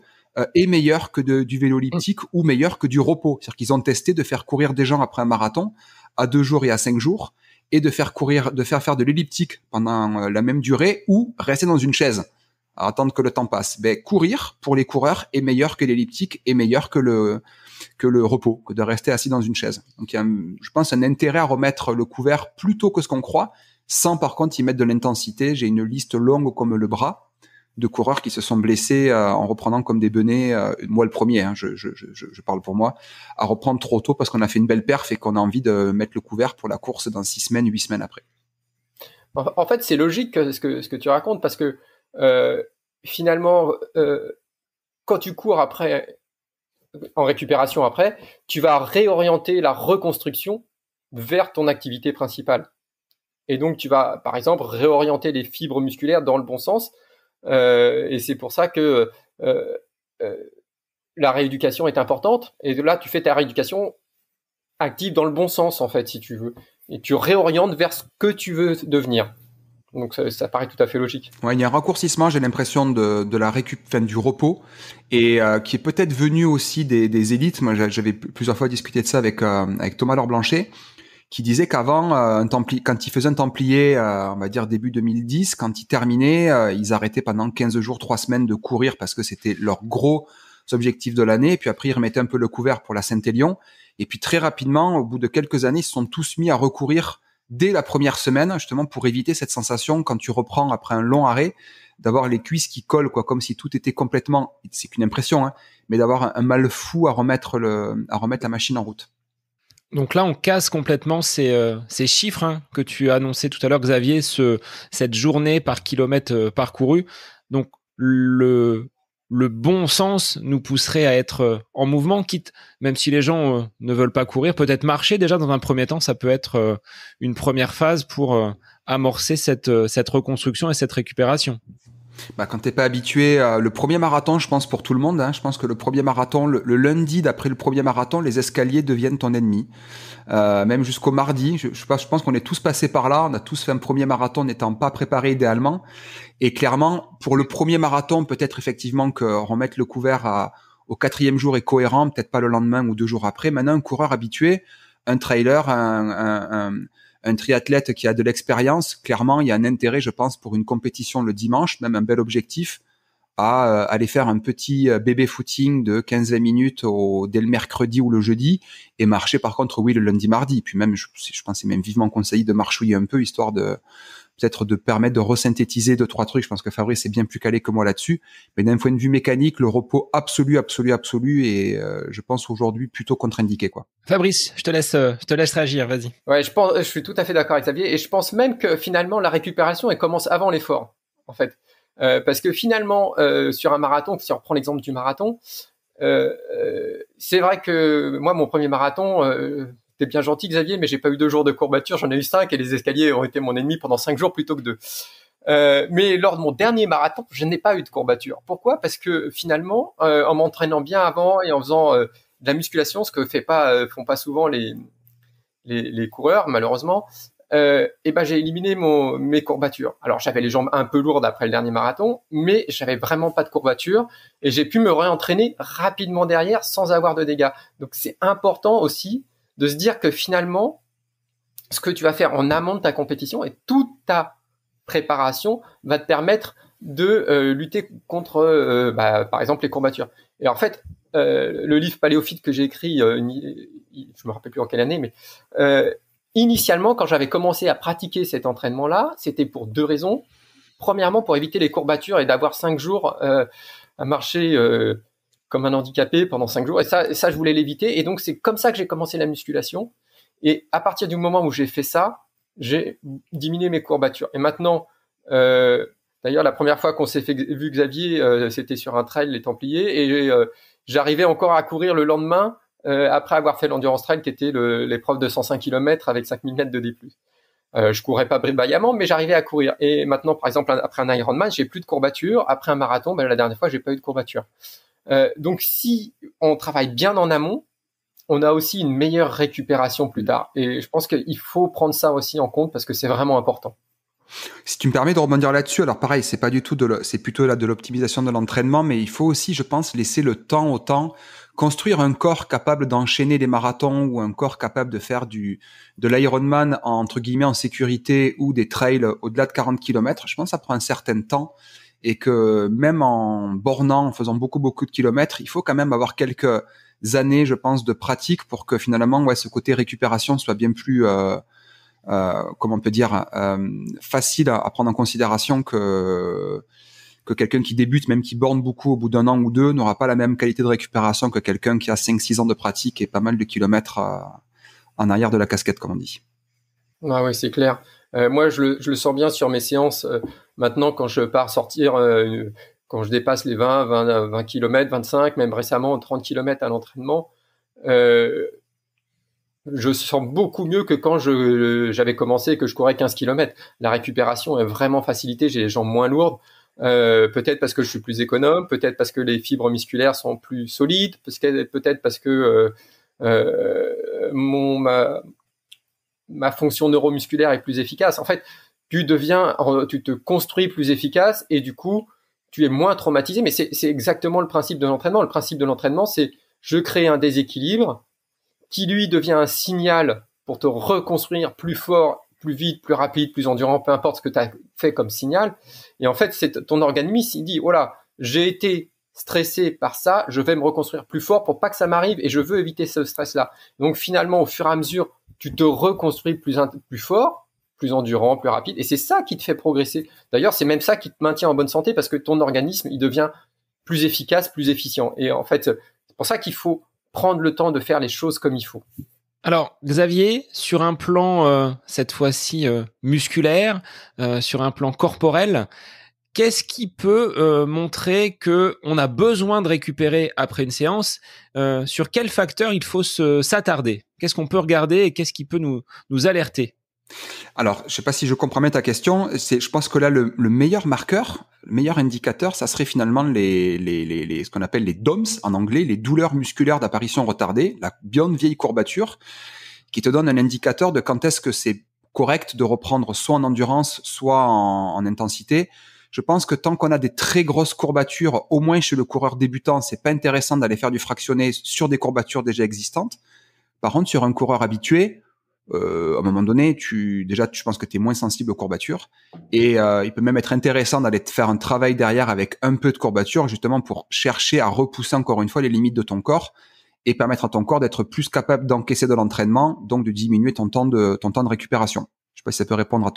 est meilleur que du vélo elliptique ou meilleur que du repos. C'est-à-dire qu'ils ont testé de faire courir des gens après un marathon à 2 jours et à 5 jours et de faire faire de l'elliptique pendant la même durée ou rester dans une chaise à attendre que le temps passe. Ben, courir pour les coureurs est meilleur que l'elliptique, est meilleur que le repos, que de rester assis dans une chaise. Donc il y a, je pense, un intérêt à remettre le couvert plus tôt que ce qu'on croit, sans par contre y mettre de l'intensité. J'ai une liste longue comme le bras de coureurs qui se sont blessés en reprenant comme des benets, moi le premier, hein, je parle pour moi, à reprendre trop tôt parce qu'on a fait une belle perf et qu'on a envie de mettre le couvert pour la course dans 6 semaines, 8 semaines après. En fait, c'est logique ce que tu racontes, parce que finalement, quand tu cours après, en récupération après, tu vas réorienter la reconstruction vers ton activité principale. Et donc, tu vas, par exemple, réorienter les fibres musculaires dans le bon sens. Et c'est pour ça que la rééducation est importante. Et là, tu fais ta rééducation active dans le bon sens, en fait, si tu veux. Et tu réorientes vers ce que tu veux devenir. Donc ça paraît tout à fait logique. Ouais, il y a un raccourcissement, j'ai l'impression, de la du repos, et qui est peut-être venu aussi des élites. Moi, j'avais plusieurs fois discuté de ça avec Thomas Laure-Blanchet, qui disait qu'avant, quand il faisait un Templier, on va dire début 2010, quand il terminait, ils arrêtaient pendant 15 jours, 3 semaines de courir parce que c'était leur gros objectif de l'année, et puis après ils remettaient un peu le couvert pour la Saint-Élion, et puis très rapidement, au bout de quelques années, ils se sont tous mis à recourir dès la première semaine, justement pour éviter cette sensation quand tu reprends après un long arrêt, d'avoir les cuisses qui collent, quoi, comme si tout était complètement, c'est qu'une impression, hein, mais d'avoir un mal fou à remettre la machine en route. Donc là, on casse complètement ces chiffres hein, que tu as annoncé tout à l'heure, Xavier, cette journée par kilomètre parcouru. Donc le bon sens nous pousserait à être en mouvement, quitte, même si les gens ne veulent pas courir, peut-être marcher déjà dans un premier temps, ça peut être une première phase pour amorcer cette reconstruction et cette récupération. Quand t'es pas habitué, le premier marathon, je pense pour tout le monde, hein, je pense que le premier marathon, le lundi d'après le premier marathon, les escaliers deviennent ton ennemi. Même jusqu'au mardi, je pense qu'on est tous passés par là, on a tous fait un premier marathon n'étant pas préparé idéalement. Et clairement, pour le premier marathon, peut-être effectivement que remettre le couvert au 4e jour est cohérent, peut-être pas le lendemain ou 2 jours après. Maintenant, un coureur habitué, un trailer, un triathlète qui a de l'expérience, clairement, il y a un intérêt, je pense, pour une compétition le dimanche, même un bel objectif, à aller faire un petit bébé footing de 15-20 minutes dès le mercredi ou le jeudi, et marcher par contre, oui, le lundi, mardi. Puis même, je pense, c'est même vivement conseillé de marchouiller un peu, histoire de peut-être de permettre de resynthétiser 2-3 trucs. Je pense que Fabrice est bien plus calé que moi là-dessus. Mais d'un point de vue mécanique, le repos absolu est, je pense aujourd'hui plutôt contre-indiqué, quoi. Fabrice, je te laisse réagir, vas-y. Ouais, je suis tout à fait d'accord avec Xavier, et je pense même que finalement la récupération elle commence avant l'effort, en fait, parce que finalement sur un marathon, si on reprend l'exemple du marathon, c'est vrai que moi mon premier marathon, t'es bien gentil Xavier, mais j'ai pas eu 2 jours de courbature, j'en ai eu 5 et les escaliers ont été mon ennemi pendant 5 jours plutôt que 2. Mais lors de mon dernier marathon, je n'ai pas eu de courbature. Pourquoi ? Parce que finalement, en m'entraînant bien avant et en faisant de la musculation, ce que font pas souvent les coureurs, malheureusement, j'ai éliminé mes courbatures. Alors j'avais les jambes un peu lourdes après le dernier marathon, mais j'avais vraiment pas de courbatures et j'ai pu me réentraîner rapidement derrière sans avoir de dégâts. Donc c'est important aussi de se dire que finalement, ce que tu vas faire en amont de ta compétition et toute ta préparation va te permettre de lutter contre, par exemple, les courbatures. Et en fait, le livre Paléophyte que j'ai écrit, je me rappelle plus en quelle année, mais initialement, quand j'avais commencé à pratiquer cet entraînement-là, c'était pour 2 raisons. Premièrement, pour éviter les courbatures et d'avoir 5 jours à marcher comme un handicapé pendant 5 jours. Et ça, je voulais l'éviter. Et donc, c'est comme ça que j'ai commencé la musculation. Et à partir du moment où j'ai fait ça, j'ai diminué mes courbatures. Et maintenant, d'ailleurs, la première fois qu'on s'est vu Xavier, c'était sur un trail, les Templiers, et j'arrivais encore à courir le lendemain après avoir fait l'Endurance Trail, qui était l'épreuve de 105 km avec 5000 mètres de D+. Je courais pas brillamment, mais j'arrivais à courir. Et maintenant, par exemple, après un Ironman, j'ai plus de courbatures. Après un marathon, la dernière fois, j'ai pas eu de courbatures. Donc, si on travaille bien en amont, on a aussi une meilleure récupération plus tard. Et je pense qu'il faut prendre ça aussi en compte parce que c'est vraiment important. Si tu me permets de rebondir là-dessus, alors pareil, c'est pas du tout c'est plutôt là de l'optimisation de l'entraînement, mais il faut aussi, je pense, laisser le temps au temps, construire un corps capable d'enchaîner les marathons ou un corps capable de faire de l'Ironman entre guillemets en sécurité ou des trails au-delà de 40 km. Je pense que ça prend un certain temps et que même en bornant, en faisant beaucoup de kilomètres, il faut quand même avoir quelques années, je pense, de pratique pour que finalement, ce côté récupération soit bien plus comment on peut dire, facile à prendre en considération que quelqu'un qui débute, même qui borne beaucoup au bout d'1 an ou 2, n'aura pas la même qualité de récupération que quelqu'un qui a 5-6 ans de pratique et pas mal de kilomètres en arrière de la casquette, comme on dit. Ah oui, c'est clair. Moi, je le sens bien sur mes séances. Maintenant, quand je pars sortir, quand je dépasse les 20 km, 25, même récemment 30 km à l'entraînement, je sens beaucoup mieux que quand j'avais commencé et que je courais 15 km. La récupération est vraiment facilitée, j'ai les jambes moins lourdes, peut-être parce que je suis plus économe, peut-être parce que les fibres musculaires sont plus solides, peut-être parce que ma fonction neuromusculaire est plus efficace. En fait, tu te construis plus efficace et du coup, tu es moins traumatisé. Mais c'est exactement le principe de l'entraînement. Le principe de l'entraînement, c'est je crée un déséquilibre qui lui devient un signal pour te reconstruire plus fort, plus vite, plus rapide, plus endurant, peu importe ce que tu as fait comme signal. Et en fait, c'est ton organisme, il dit, voilà, j'ai été stressé par ça, je vais me reconstruire plus fort pour pas que ça m'arrive et je veux éviter ce stress-là. Donc finalement, au fur et à mesure, tu te reconstruis plus fort plus endurant, plus rapide. Et c'est ça qui te fait progresser. D'ailleurs, c'est même ça qui te maintient en bonne santé parce que ton organisme, il devient plus efficace, plus efficient. Et en fait, c'est pour ça qu'il faut prendre le temps de faire les choses comme il faut. Alors, Xavier, sur un plan, cette fois-ci musculaire, sur un plan corporel, qu'est-ce qui peut montrer que on a besoin de récupérer après une séance? Sur quel facteur il faut s'attarder? Qu'est-ce qu'on peut regarder et qu'est-ce qui peut nous alerter? Alors, je sais pas si je comprends bien ta question. Je pense que là, le meilleur marqueur, le meilleur indicateur, ça serait finalement ce qu'on appelle les DOMS en anglais, les douleurs musculaires d'apparition retardée, la bien vieille courbature, qui te donne un indicateur de quand est-ce que c'est correct de reprendre soit en endurance, soit en intensité. Je pense que tant qu'on a des très grosses courbatures, au moins chez le coureur débutant, c'est pas intéressant d'aller faire du fractionné sur des courbatures déjà existantes. Par contre, sur un coureur habitué, à un moment donné, je pense que tu es moins sensible aux courbatures et il peut même être intéressant d'aller te faire un travail derrière avec un peu de courbature justement pour chercher à repousser encore une fois les limites de ton corps et permettre à ton corps d'être plus capable d'encaisser de l'entraînement, donc de diminuer ton temps de récupération. Je sais pas si ça peut répondre à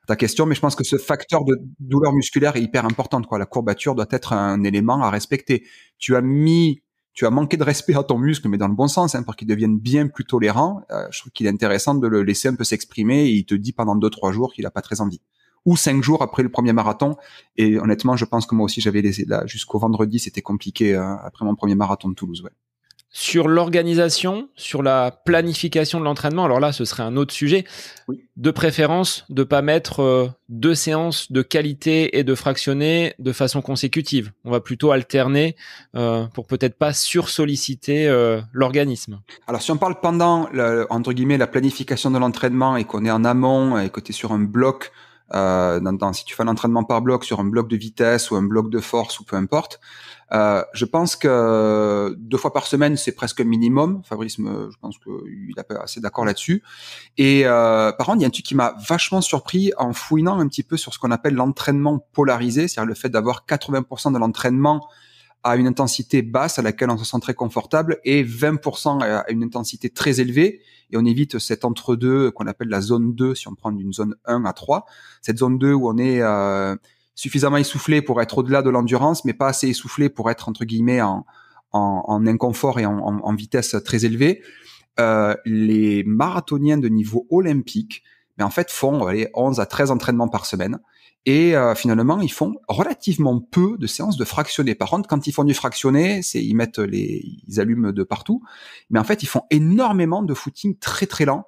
ta question, mais je pense que ce facteur de douleur musculaire est hyper important, quoi. La courbature doit être un élément à respecter. Tu as manqué de respect à ton muscle, mais dans le bon sens, pour qu'il devienne bien plus tolérant. Je trouve qu'il est intéressant de le laisser un peu s'exprimer et il te dit pendant 2-3 jours qu'il a pas très envie. Ou 5 jours après le premier marathon. Et honnêtement, je pense que moi aussi, j'avais laissé là jusqu'au vendredi, c'était compliqué après mon premier marathon de Toulouse, ouais. Sur l'organisation, sur la planification de l'entraînement, alors là, ce serait un autre sujet. Oui. De préférence, de pas mettre 2 séances de qualité et de fractionner de façon consécutive. On va plutôt alterner pour peut-être pas sursolliciter l'organisme. Alors, si on parle pendant, entre guillemets, la planification de l'entraînement et qu'on est en amont et que tu es sur un bloc, si tu fais un entraînement par bloc, sur un bloc de vitesse ou un bloc de force ou peu importe, je pense que 2 fois par semaine, c'est presque minimum. Fabrice, je pense qu'il est assez d'accord là-dessus. Et par contre, il y a un truc qui m'a vachement surpris en fouinant un petit peu sur ce qu'on appelle l'entraînement polarisé, c'est-à-dire le fait d'avoir 80% de l'entraînement à une intensité basse à laquelle on se sent très confortable et 20% à une intensité très élevée. Et on évite cet entre-deux qu'on appelle la zone 2 si on prend d'une zone 1 à 3. Cette zone 2 où on est suffisamment essoufflé pour être au-delà de l'endurance, mais pas assez essoufflé pour être, entre guillemets, en inconfort et en vitesse très élevée. Les marathoniens de niveau olympique, mais en fait, font 11 à 13 entraînements par semaine. Et finalement, ils font relativement peu de séances de fractionné. Par contre, quand ils font du fractionné, ils allument de partout. Mais en fait, ils font énormément de footing très très lent.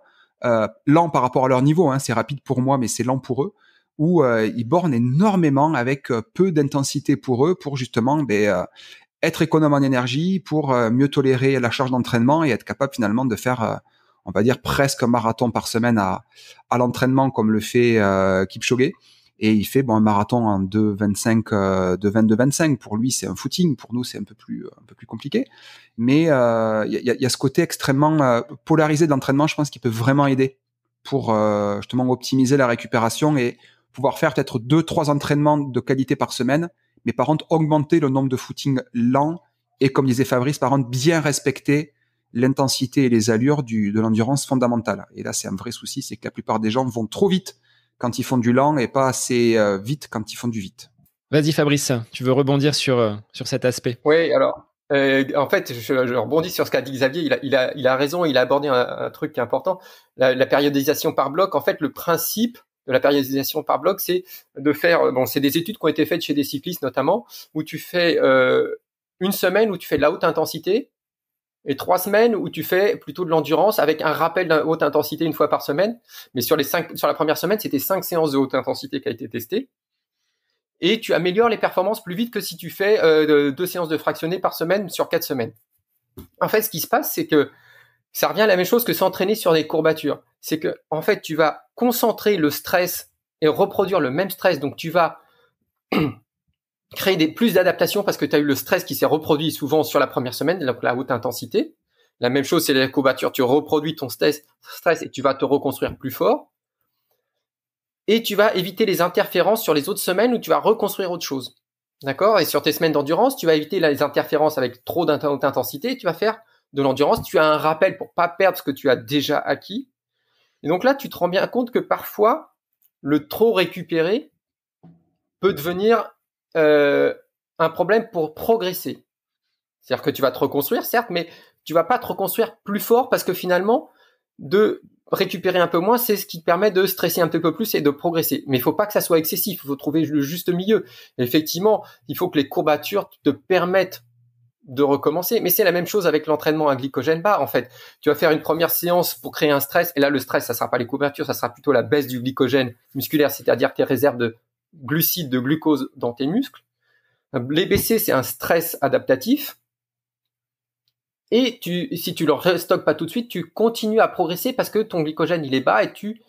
Lent par rapport à leur niveau, c'est rapide pour moi, mais c'est lent pour eux. Où ils bornent énormément avec peu d'intensité pour eux, pour justement être économe en énergie, pour mieux tolérer la charge d'entraînement et être capable finalement de faire, on va dire, presque un marathon par semaine à l'entraînement comme le fait Kipchoge. Et il fait un marathon en 2,25, de 22-25. Pour lui, c'est un footing. Pour nous, c'est un peu plus compliqué. Mais il y a ce côté extrêmement polarisé de l'entraînement, je pense, qui peut vraiment aider pour justement optimiser la récupération et pouvoir faire peut-être 2-3 entraînements de qualité par semaine, mais par contre augmenter le nombre de footings lents et, comme disait Fabrice, par contre bien respecter l'intensité et les allures de l'endurance fondamentale. Et là, c'est un vrai souci, c'est que la plupart des gens vont trop vite quand ils font du lent et pas assez vite quand ils font du vite. Vas-y Fabrice, tu veux rebondir sur cet aspect? Oui, alors en fait, je rebondis sur ce qu'a dit Xavier. Il a raison. Il a abordé un truc qui est important. La périodisation par bloc. En fait, le principe de la périodisation par bloc, c'est de faire. C'est des études qui ont été faites chez des cyclistes notamment, où tu fais une semaine où tu fais de la haute intensité et 3 semaines où tu fais plutôt de l'endurance avec un rappel de haute intensité une fois par semaine. Mais sur la première semaine, c'était 5 séances de haute intensité qui a été testée. Et tu améliores les performances plus vite que si tu fais 2 séances de fractionné par semaine sur 4 semaines. En fait, ce qui se passe, c'est que ça revient à la même chose que s'entraîner sur des courbatures. C'est que, en fait, tu vas concentrer le stress et reproduire le même stress. Donc, tu vas créer plus d'adaptations parce que tu as eu le stress qui s'est reproduit souvent sur la première semaine, donc la haute intensité. La même chose, c'est les courbatures. Tu reproduis ton stress et tu vas te reconstruire plus fort. Et tu vas éviter les interférences sur les autres semaines où tu vas reconstruire autre chose. D'accord? Et sur tes semaines d'endurance, tu vas éviter les interférences avec trop d'intensité. Tu vas faire de l'endurance. Tu as un rappel pour pas perdre ce que tu as déjà acquis. Et donc là, tu te rends bien compte que parfois, le trop récupérer peut devenir un problème pour progresser. C'est-à-dire que tu vas te reconstruire, certes, mais tu vas pas te reconstruire plus fort parce que finalement, de récupérer un peu moins, c'est ce qui te permet de stresser un petit peu plus et de progresser. Mais il faut pas que ça soit excessif, il faut trouver le juste milieu. Et effectivement, il faut que les courbatures te permettent de recommencer. Mais c'est la même chose avec l'entraînement à glycogène bas, en fait. Tu vas faire une première séance pour créer un stress, et là, le stress, ça sera pas les courbatures, ça sera plutôt la baisse du glycogène musculaire, c'est-à-dire tes réserves de glucides, de glucose dans tes muscles. Les BC, c'est un stress adaptatif. Et si tu le restockes pas tout de suite, tu continues à progresser parce que ton glycogène, il est bas et tu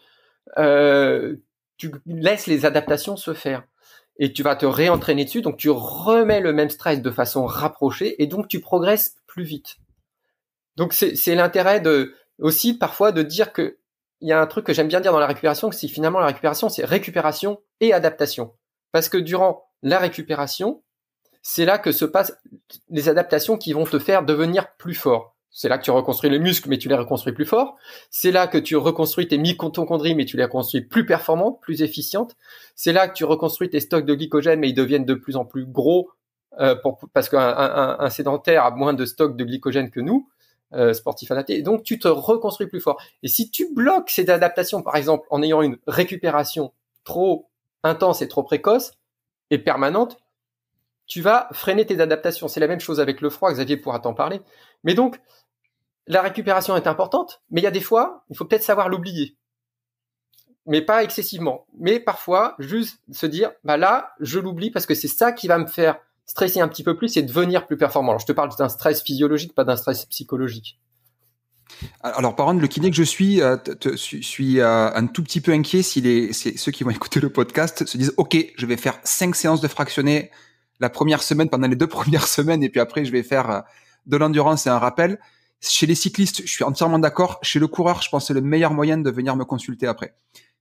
laisses les adaptations se faire. Et tu vas te réentraîner dessus, donc tu remets le même stress de façon rapprochée et donc tu progresses plus vite. Donc c'est l'intérêt aussi parfois de dire que il y a un truc que j'aime bien dire dans la récupération, que si finalement la récupération, c'est récupération et adaptation. Parce que durant la récupération, c'est là que se passent les adaptations qui vont te faire devenir plus fort. C'est là que tu reconstruis les muscles, mais tu les reconstruis plus fort. C'est là que tu reconstruis tes mitochondries, mais tu les reconstruis plus performantes, plus efficientes. C'est là que tu reconstruis tes stocks de glycogène, mais ils deviennent de plus en plus gros parce qu'un sédentaire a moins de stocks de glycogène que nous, sportifs adaptés. Et donc, tu te reconstruis plus fort. Et si tu bloques ces adaptations, par exemple, en ayant une récupération trop intense et trop précoce et permanente, tu vas freiner tes adaptations. C'est la même chose avec le froid, Xavier pourra t'en parler. Mais donc, la récupération est importante, mais il y a des fois, il faut peut-être savoir l'oublier. Mais pas excessivement. Mais parfois, juste se dire, bah là, je l'oublie parce que c'est ça qui va me faire stresser un petit peu plus et devenir plus performant. Alors, je te parle d'un stress physiologique, pas d'un stress psychologique. Alors, par contre, le kiné que je suis un tout petit peu inquiet si ceux qui vont écouter le podcast se disent, OK, je vais faire 5 séances de fractionné la première semaine, pendant les 2 premières semaines, et puis après, je vais faire de l'endurance et un rappel. Chez les cyclistes, je suis entièrement d'accord. Chez le coureur, je pense que c'est le meilleur moyen de venir me consulter après.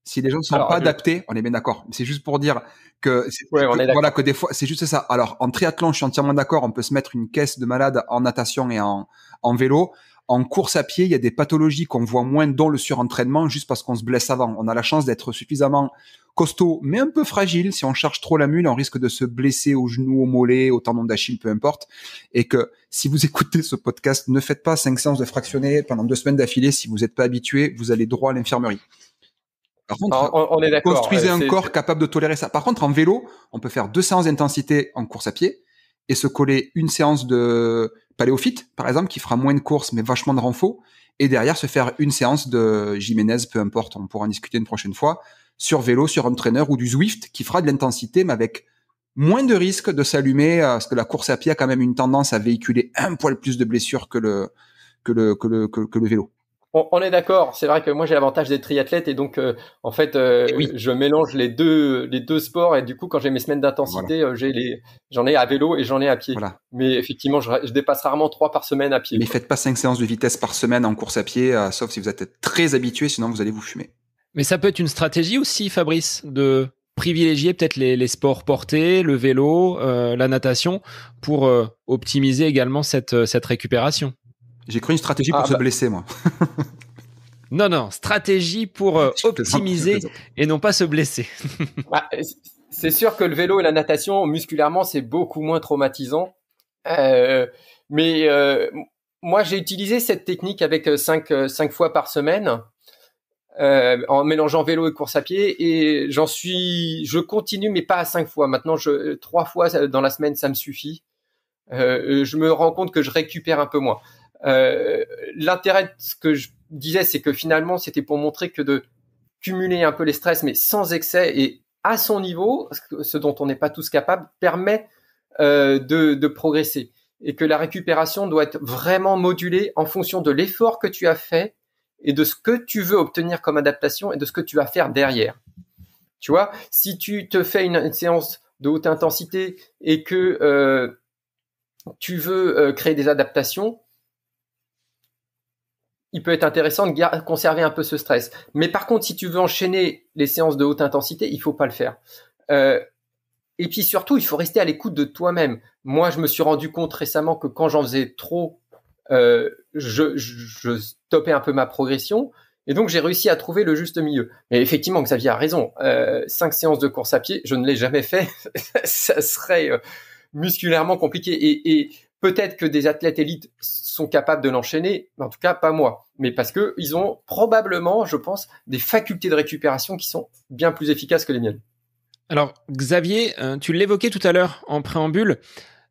Si les gens ne sont pas adaptés, on est bien d'accord. C'est juste pour dire que, voilà, que des fois, c'est juste ça. Alors, en triathlon, je suis entièrement d'accord. On peut se mettre une caisse de malade en natation et en vélo. En course à pied, il y a des pathologies qu'on voit moins, dont le surentraînement, juste parce qu'on se blesse avant. On a la chance d'être suffisamment costaud, mais un peu fragile. Si on charge trop la mule, on risque de se blesser au genou, au mollet, au tendon d'Achille, peu importe. Et que si vous écoutez ce podcast, ne faites pas 5 séances de fractionné pendant 2 semaines d'affilée. Si vous n'êtes pas habitué, vous allez droit à l'infirmerie. Par contre, on est d'accord. Construisez un corps capable de tolérer ça. Par contre, en vélo, on peut faire 2 séances d'intensité en course à pied et se coller une séance de paléophyte, par exemple, qui fera moins de courses, mais vachement de renfort, et derrière se faire une séance de Jiménez, peu importe, on pourra en discuter une prochaine fois, sur vélo, sur un trainer ou du Zwift, qui fera de l'intensité, mais avec moins de risque de s'allumer, parce que la course à pied a quand même une tendance à véhiculer un poil plus de blessures que le vélo. On est d'accord. C'est vrai que moi j'ai l'avantage d'être triathlète et donc en fait je mélange les deux sports et du coup quand j'ai mes semaines d'intensité j'en ai à vélo et j'en ai à pied. Voilà. Mais effectivement je dépasse rarement 3 par semaine à pied. Mais faites pas 5 séances de vitesse par semaine en course à pied, sauf si vous êtes très habitué, sinon vous allez vous fumer. Mais ça peut être une stratégie aussi, Fabrice, de privilégier peut-être les sports portés, le vélo, la natation, pour optimiser également cette récupération. J'ai cru une stratégie pour se blesser, moi. Non, stratégie pour optimiser et non pas se blesser. C'est sûr que le vélo et la natation, musculairement, c'est beaucoup moins traumatisant. Mais moi, j'ai utilisé cette technique avec 5 fois par semaine, en mélangeant vélo et course à pied. Et je continue, mais pas à 5 fois. Maintenant, 3 fois dans la semaine, ça me suffit. Je me rends compte que je récupère un peu moins. L'intérêt de ce que je disais, c'est que finalement, c'était pour montrer que de cumuler un peu les stress, mais sans excès et à son niveau, ce dont on n'est pas tous capables, permet de progresser. Et que la récupération doit être vraiment modulée en fonction de l'effort que tu as fait et de ce que tu veux obtenir comme adaptation et de ce que tu vas faire derrière. Tu vois, si tu te fais une séance de haute intensité et que tu veux créer des adaptations, il peut être intéressant de conserver un peu ce stress. Mais par contre, si tu veux enchaîner les séances de haute intensité, il faut pas le faire. Et puis surtout, il faut rester à l'écoute de toi-même. Moi, je me suis rendu compte récemment que quand j'en faisais trop, je stoppais un peu ma progression. Et donc, j'ai réussi à trouver le juste milieu. Mais effectivement, Xavier a raison. 5 séances de course à pied, je ne l'ai jamais fait. Ça serait musculairement compliqué. Et peut-être que des athlètes élites sont capables de l'enchaîner, mais en tout cas, pas moi. Mais parce que ils ont probablement, je pense, des facultés de récupération qui sont bien plus efficaces que les miennes. Alors, Xavier, tu l'évoquais tout à l'heure en préambule,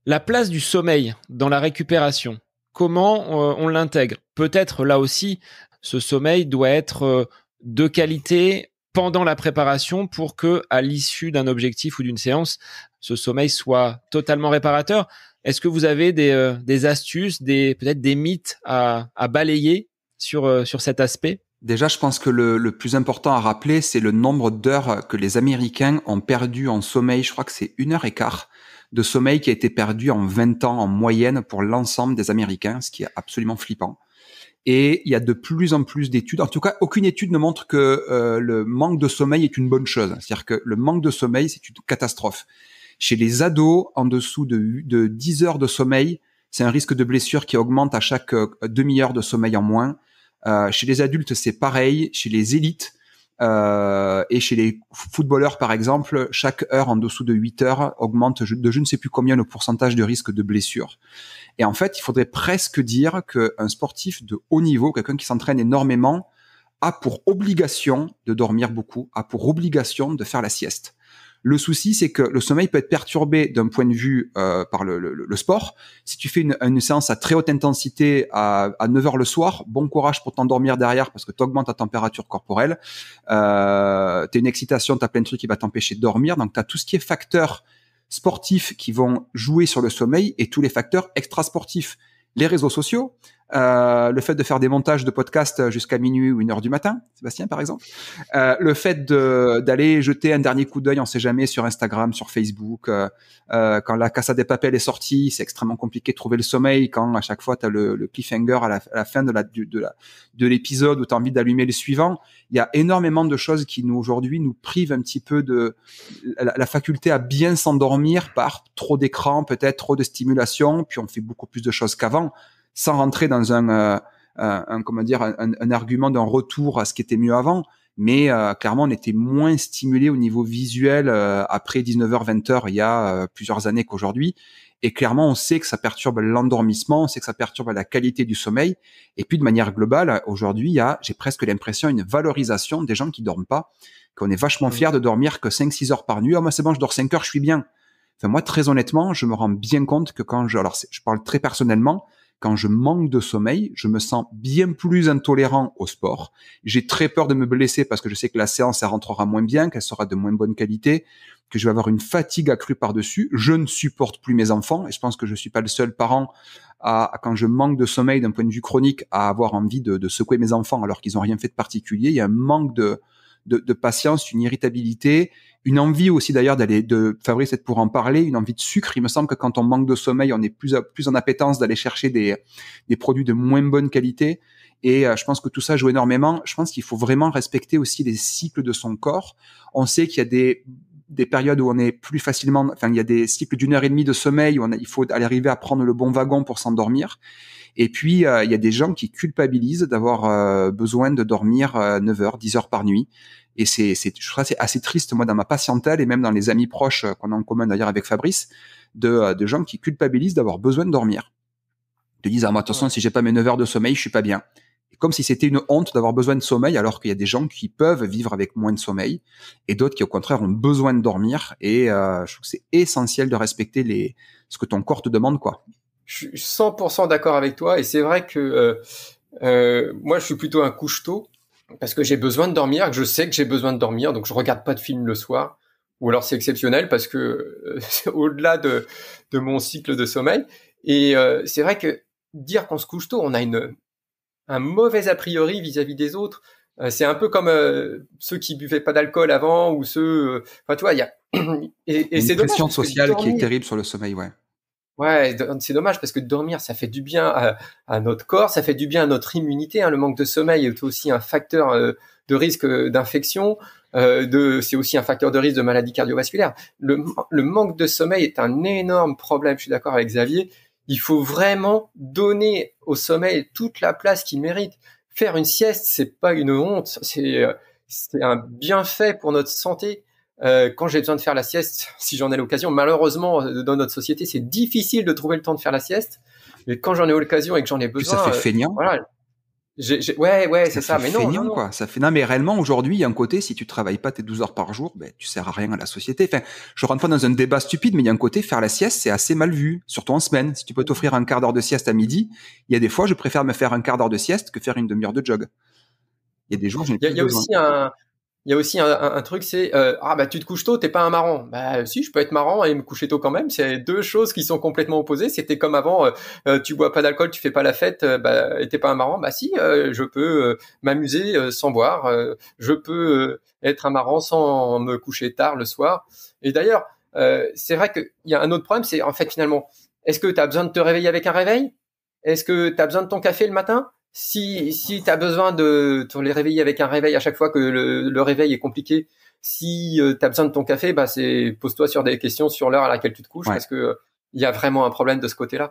la place du sommeil dans la récupération. Comment on l'intègre? Peut-être là aussi, ce sommeil doit être de qualité pendant la préparation pour que, à l'issue d'un objectif ou d'une séance, ce sommeil soit totalement réparateur. Est-ce que vous avez des astuces, peut-être des mythes à balayer sur cet aspect? Déjà, je pense que le plus important à rappeler, c'est le nombre d'heures que les Américains ont perdu en sommeil. Je crois que c'est 1h15 de sommeil qui a été perdu en 20 ans en moyenne pour l'ensemble des Américains, ce qui est absolument flippant. Et il y a de plus en plus d'études. En tout cas, aucune étude ne montre que le manque de sommeil est une bonne chose. C'est-à-dire que le manque de sommeil, c'est une catastrophe. Chez les ados, en dessous de 10 heures de sommeil, c'est un risque de blessure qui augmente à chaque demi-heure de sommeil en moins. Chez les adultes, c'est pareil. Chez les élites et chez les footballeurs, par exemple, chaque heure en dessous de 8 heures augmente de je ne sais plus combien le pourcentage de risque de blessure. Et en fait, il faudrait presque dire qu'un sportif de haut niveau, quelqu'un qui s'entraîne énormément, a pour obligation de dormir beaucoup, a pour obligation de faire la sieste. Le souci, c'est que le sommeil peut être perturbé d'un point de vue par le sport. Si tu fais une séance à très haute intensité à 9 heures le soir, bon courage pour t'endormir derrière parce que tu augmentes ta température corporelle. T'as une excitation, t'as plein de trucs qui va t'empêcher de dormir. Donc, t'as tout ce qui est facteurs sportifs qui vont jouer sur le sommeil et tous les facteurs extrasportifs. Les réseaux sociaux, le fait de faire des montages de podcasts jusqu'à minuit ou 1h du matin, Sébastien par exemple, le fait d'aller jeter un dernier coup d'œil, on sait jamais, sur Instagram, sur Facebook, quand la Casa de Papel est sortie, c'est extrêmement compliqué de trouver le sommeil, quand à chaque fois tu as le cliffhanger à la fin de l'épisode où tu as envie d'allumer le suivant. Il y a énormément de choses qui aujourd'hui nous privent un petit peu de la faculté à bien s'endormir par trop d'écran, peut-être trop de stimulation, puis on fait beaucoup plus de choses qu'avant, sans rentrer dans un argument d'un retour à ce qui était mieux avant, mais clairement on était moins stimulé au niveau visuel après 19h 20h il y a plusieurs années qu'aujourd'hui, et clairement on sait que ça perturbe l'endormissement, on sait que ça perturbe la qualité du sommeil, et puis de manière globale aujourd'hui j'ai presque l'impression une valorisation des gens qui dorment pas, qu'on est vachement fier de dormir que 5-6 heures par nuit. Moi c'est bon, je dors 5 heures, je suis bien. Enfin moi très honnêtement, je me rends bien compte que je parle très personnellement, quand je manque de sommeil, je me sens bien plus intolérant au sport. J'ai très peur de me blesser parce que je sais que la séance, elle rentrera moins bien, qu'elle sera de moins bonne qualité, que je vais avoir une fatigue accrue par-dessus. Je ne supporte plus mes enfants et je pense que je suis pas le seul parent quand je manque de sommeil d'un point de vue chronique, à avoir envie de secouer mes enfants alors qu'ils ont rien fait de particulier. Il y a un manque de patience, une irritabilité, une envie aussi d'ailleurs Fabrice est pour en parler, une envie de sucre. Il me semble que quand on manque de sommeil, on est plus en appétence d'aller chercher des produits de moins bonne qualité. Et je pense que tout ça joue énormément. Je pense qu'il faut vraiment respecter aussi les cycles de son corps. On sait qu'il y a des périodes où on est plus facilement, il y a des cycles d'1h30 de sommeil où il faut arriver à prendre le bon wagon pour s'endormir. Et puis, il y a des gens qui culpabilisent d'avoir besoin de dormir 9 heures, 10 heures par nuit. Et je trouve ça c'est assez triste, moi, dans ma patientèle et même dans les amis proches qu'on a en commun d'ailleurs avec Fabrice, de gens qui culpabilisent d'avoir besoin de dormir. Ils disent, moi, de toute façon, si j'ai pas mes 9 heures de sommeil, je suis pas bien. Et comme si c'était une honte d'avoir besoin de sommeil, alors qu'il y a des gens qui peuvent vivre avec moins de sommeil et d'autres qui, au contraire, ont besoin de dormir. Et je trouve que c'est essentiel de respecter ce que ton corps te demande, quoi. Je suis 100% d'accord avec toi et c'est vrai que moi, je suis plutôt un couche-tôt parce que j'ai besoin de dormir, que je sais que j'ai besoin de dormir, donc je regarde pas de film le soir. Ou alors c'est exceptionnel parce que c'est au-delà de mon cycle de sommeil. Et c'est vrai que dire qu'on se couche tôt, on a un mauvais a priori vis-à-vis des autres. C'est un peu comme ceux qui buvaient pas d'alcool avant ou ceux. Enfin, tu vois, il y a et c'est dommage. Une pression sociale qui est terrible sur le sommeil, ouais. Ouais, c'est dommage parce que dormir, ça fait du bien à notre corps, ça fait du bien à notre immunité. Le manque de sommeil est aussi un facteur de risque d'infection. C'est aussi un facteur de risque de maladie cardiovasculaire. Le manque de sommeil est un énorme problème. Je suis d'accord avec Xavier. Il faut vraiment donner au sommeil toute la place qu'il mérite. faire une sieste, c'est pas une honte, c'est un bienfait pour notre santé. Quand j'ai besoin de faire la sieste, si j'en ai l'occasion, malheureusement dans notre société, c'est difficile de trouver le temps de faire la sieste. Mais quand j'en ai l'occasion et que j'en ai besoin, ça fait feignant. Voilà. Ouais, c'est ça. Mais non, feignant, non. quoi. Ça fait, non, mais réellement, aujourd'hui, il y a un côté, si tu travailles pas tes 12 heures par jour, ben, tu sers à rien à la société. Enfin, je rentre pas dans un débat stupide, mais il y a un côté, faire la sieste, c'est assez mal vu. Surtout en semaine. Si tu peux t'offrir un quart d'heure de sieste à midi, il y a des fois, je préfère me faire un quart d'heure de sieste que faire une demi-heure de jog. Il y a des jours, je n'ai plus besoin. Il y a aussi un truc, c'est tu te couches tôt, t'es pas un marrant. Bah si, je peux être marrant et me coucher tôt quand même. C'est deux choses qui sont complètement opposées. C'était comme avant, tu bois pas d'alcool, tu fais pas la fête, et t'es pas un marrant. Bah si, je peux m'amuser sans boire. Je peux être un marrant sans me coucher tard le soir. Et d'ailleurs, c'est vrai qu'il y a un autre problème, c'est en fait finalement, est-ce que t'as besoin de te réveiller avec un réveil? Est-ce que t'as besoin de ton café le matin? Si tu as besoin de te les réveiller avec un réveil à chaque fois que le réveil est compliqué, si tu as besoin de ton café, pose-toi sur des questions sur l'heure à laquelle tu te couches, parce que il y a vraiment un problème de ce côté-là.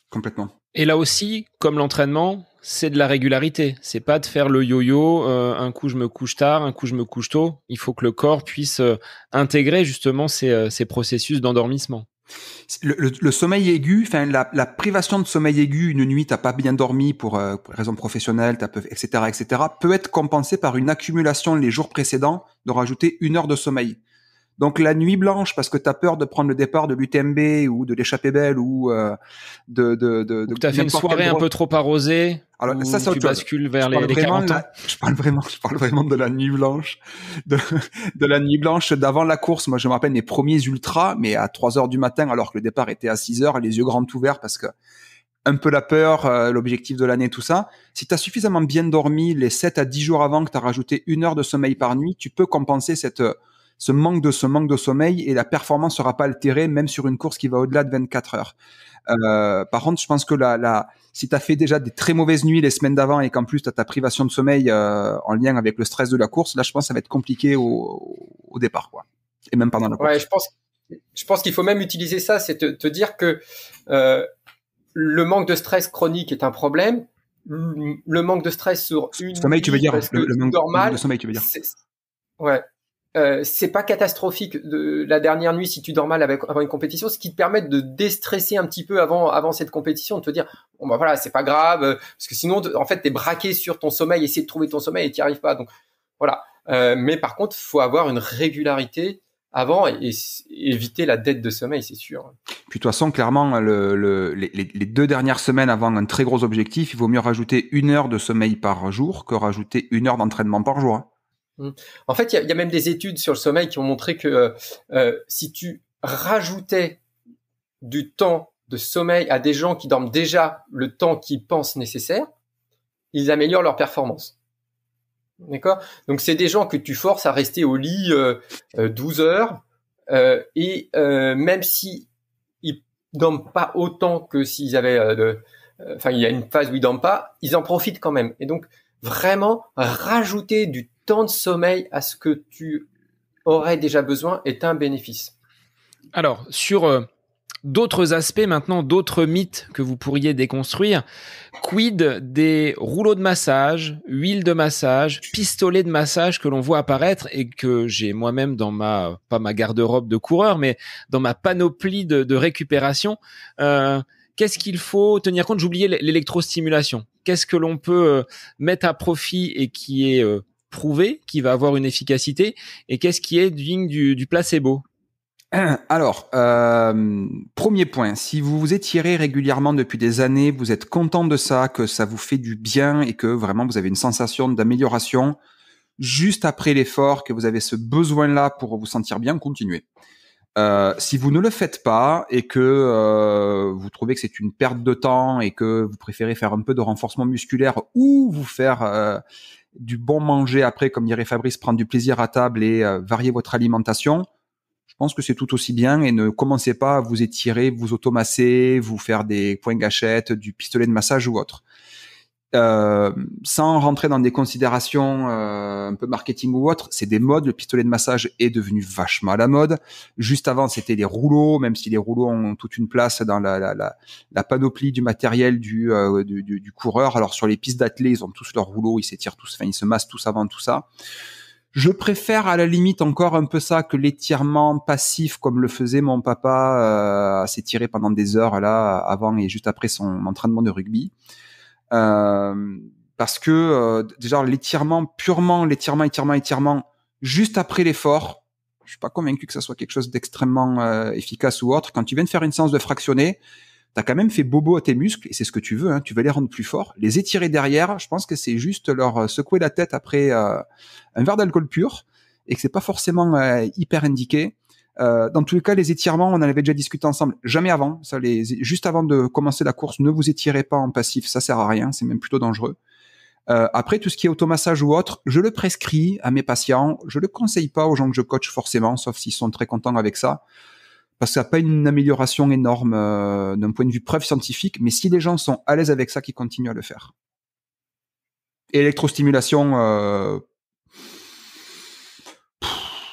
Complètement. Et là aussi, comme l'entraînement, c'est de la régularité. C'est pas de faire le yo-yo, un coup je me couche tard, un coup je me couche tôt. Il faut que le corps puisse intégrer justement ces processus d'endormissement. Le sommeil aigu, enfin la privation de sommeil aigu, une nuit t'as pas bien dormi pour raison professionnelle, etc., peut être compensée par une accumulation les jours précédents de rajouter 1 heure de sommeil. Donc la nuit blanche parce que t'as peur de prendre le départ de l'UTMB ou de l'échappée belle ou ou t'as fait une soirée un peu trop arrosée. Alors ça, tu bascules vers les 40 ans. Je parle vraiment de la nuit blanche, de la nuit blanche d'avant la course. Moi, je me rappelle mes premiers ultras, mais à 3 heures du matin, alors que le départ était à 6 heures, les yeux grands ouverts parce que un peu la peur, l'objectif de l'année, tout ça. Si t'as suffisamment bien dormi les 7 à 10 jours avant que t'as rajouté 1 heure de sommeil par nuit, tu peux compenser ce manque de sommeil et la performance sera pas altérée même sur une course qui va au-delà de 24 heures. Par contre, je pense que si tu as fait déjà des très mauvaises nuits les semaines d'avant et qu'en plus tu as ta privation de sommeil en lien avec le stress de la course, là je pense que ça va être compliqué au départ, quoi. Et même pendant la course. Ouais, je pense qu'il faut même utiliser ça, c'est te dire que le manque de stress chronique est un problème. Le manque de stress sur une sommeil, tu veux dire le manque de sommeil, tu veux dire. Ouais. C'est pas catastrophique la dernière nuit si tu dors mal avant une compétition, ce qui te permet de déstresser un petit peu avant cette compétition, de te dire bon bah voilà, c'est pas grave, parce que sinon en fait t'es braqué sur ton sommeil, essayer de trouver ton sommeil et t'y arrives pas. Donc voilà. Mais par contre, faut avoir une régularité avant et éviter la dette de sommeil, c'est sûr. Puis de toute façon, clairement, les 2 dernières semaines avant un très gros objectif, il vaut mieux rajouter 1 heure de sommeil par jour que rajouter 1 heure d'entraînement par jour. En fait, il y a même des études sur le sommeil qui ont montré que si tu rajoutais du temps de sommeil à des gens qui dorment déjà le temps qu'ils pensent nécessaire, ils améliorent leur performance. D'accord ? Donc, c'est des gens que tu forces à rester au lit 12 heures et même si ils dorment pas autant que s'ils avaient il y a une phase où ils dorment pas, ils en profitent quand même. Et donc, vraiment, rajouter du temps de sommeil à ce que tu aurais déjà besoin est un bénéfice. Alors, sur d'autres aspects maintenant, d'autres mythes que vous pourriez déconstruire, quid des rouleaux de massage, huile de massage, pistolets de massage que l'on voit apparaître et que j'ai moi-même dans pas ma garde-robe de coureur, mais dans ma panoplie de récupération. Qu'est-ce qu'il faut tenir compte? J'oubliais l'électrostimulation. Qu'est-ce que l'on peut mettre à profit et qui est prouvé, qui va avoir une efficacité, et qu'est-ce qui est digne du placebo? Alors, premier point, si vous vous étirez régulièrement depuis des années, vous êtes content de ça, que ça vous fait du bien et que vraiment vous avez une sensation d'amélioration, juste après l'effort, que vous avez ce besoin-là pour vous sentir bien, continuez. Si vous ne le faites pas et que vous trouvez que c'est une perte de temps et que vous préférez faire un peu de renforcement musculaire ou vous faire du bon manger après, comme dirait Fabrice, prendre du plaisir à table et varier votre alimentation, je pense que c'est tout aussi bien. Et ne commencez pas à vous étirer, vous automasser, vous faire des points gâchettes, du pistolet de massage ou autre. sans rentrer dans des considérations un peu marketing ou autre, c'est des modes. Le pistolet de massage est devenu vachement à la mode. Juste avant, c'était les rouleaux, même si les rouleaux ont toute une place dans la panoplie du matériel du coureur. Alors sur les pistes d'athlée, ils ont tous leurs rouleaux, ils s'étirent tous, enfin ils se massent tous avant tout ça. Je préfère à la limite encore un peu ça que l'étirement passif comme le faisait mon papa, à s'étirer pendant des heures là avant et juste après son entraînement de rugby. Parce que déjà l'étirement juste après l'effort, je suis pas convaincu que ça soit quelque chose d'extrêmement efficace ou autre. Quand tu viens de faire une séance de fractionné, t'as quand même fait bobo à tes muscles et c'est ce que tu veux, hein, tu veux les rendre plus forts. Les étirer derrière, je pense que c'est juste leur secouer la tête après un verre d'alcool pur et que c'est pas forcément hyper indiqué. Dans tous les cas, les étirements, on en avait déjà discuté ensemble. Jamais avant. Juste avant de commencer la course, ne vous étirez pas en passif. Ça sert à rien. C'est même plutôt dangereux. Après, tout ce qui est automassage ou autre, je le prescris à mes patients. Je le conseille pas aux gens que je coach forcément, sauf s'ils sont très contents avec ça. Parce que ça n'a pas une amélioration énorme d'un point de vue preuve scientifique. Mais si les gens sont à l'aise avec ça, qu'ils continuent à le faire. Et l'électrostimulation,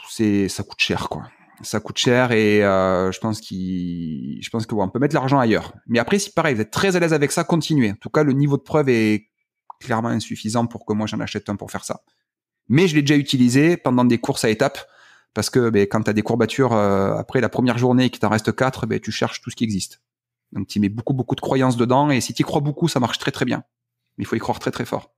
ça coûte cher, quoi. Ça coûte cher et je pense que on peut mettre l'argent ailleurs. Mais après, si pareil, vous êtes très à l'aise avec ça, continuez. En tout cas, le niveau de preuve est clairement insuffisant pour que moi j'en achète un pour faire ça. Mais je l'ai déjà utilisé pendant des courses à étapes parce que quand tu as des courbatures après la première journée et qu'il t'en reste 4, tu cherches tout ce qui existe. Donc tu mets beaucoup de croyances dedans et si tu y crois beaucoup, ça marche très très bien. Mais il faut y croire très très fort.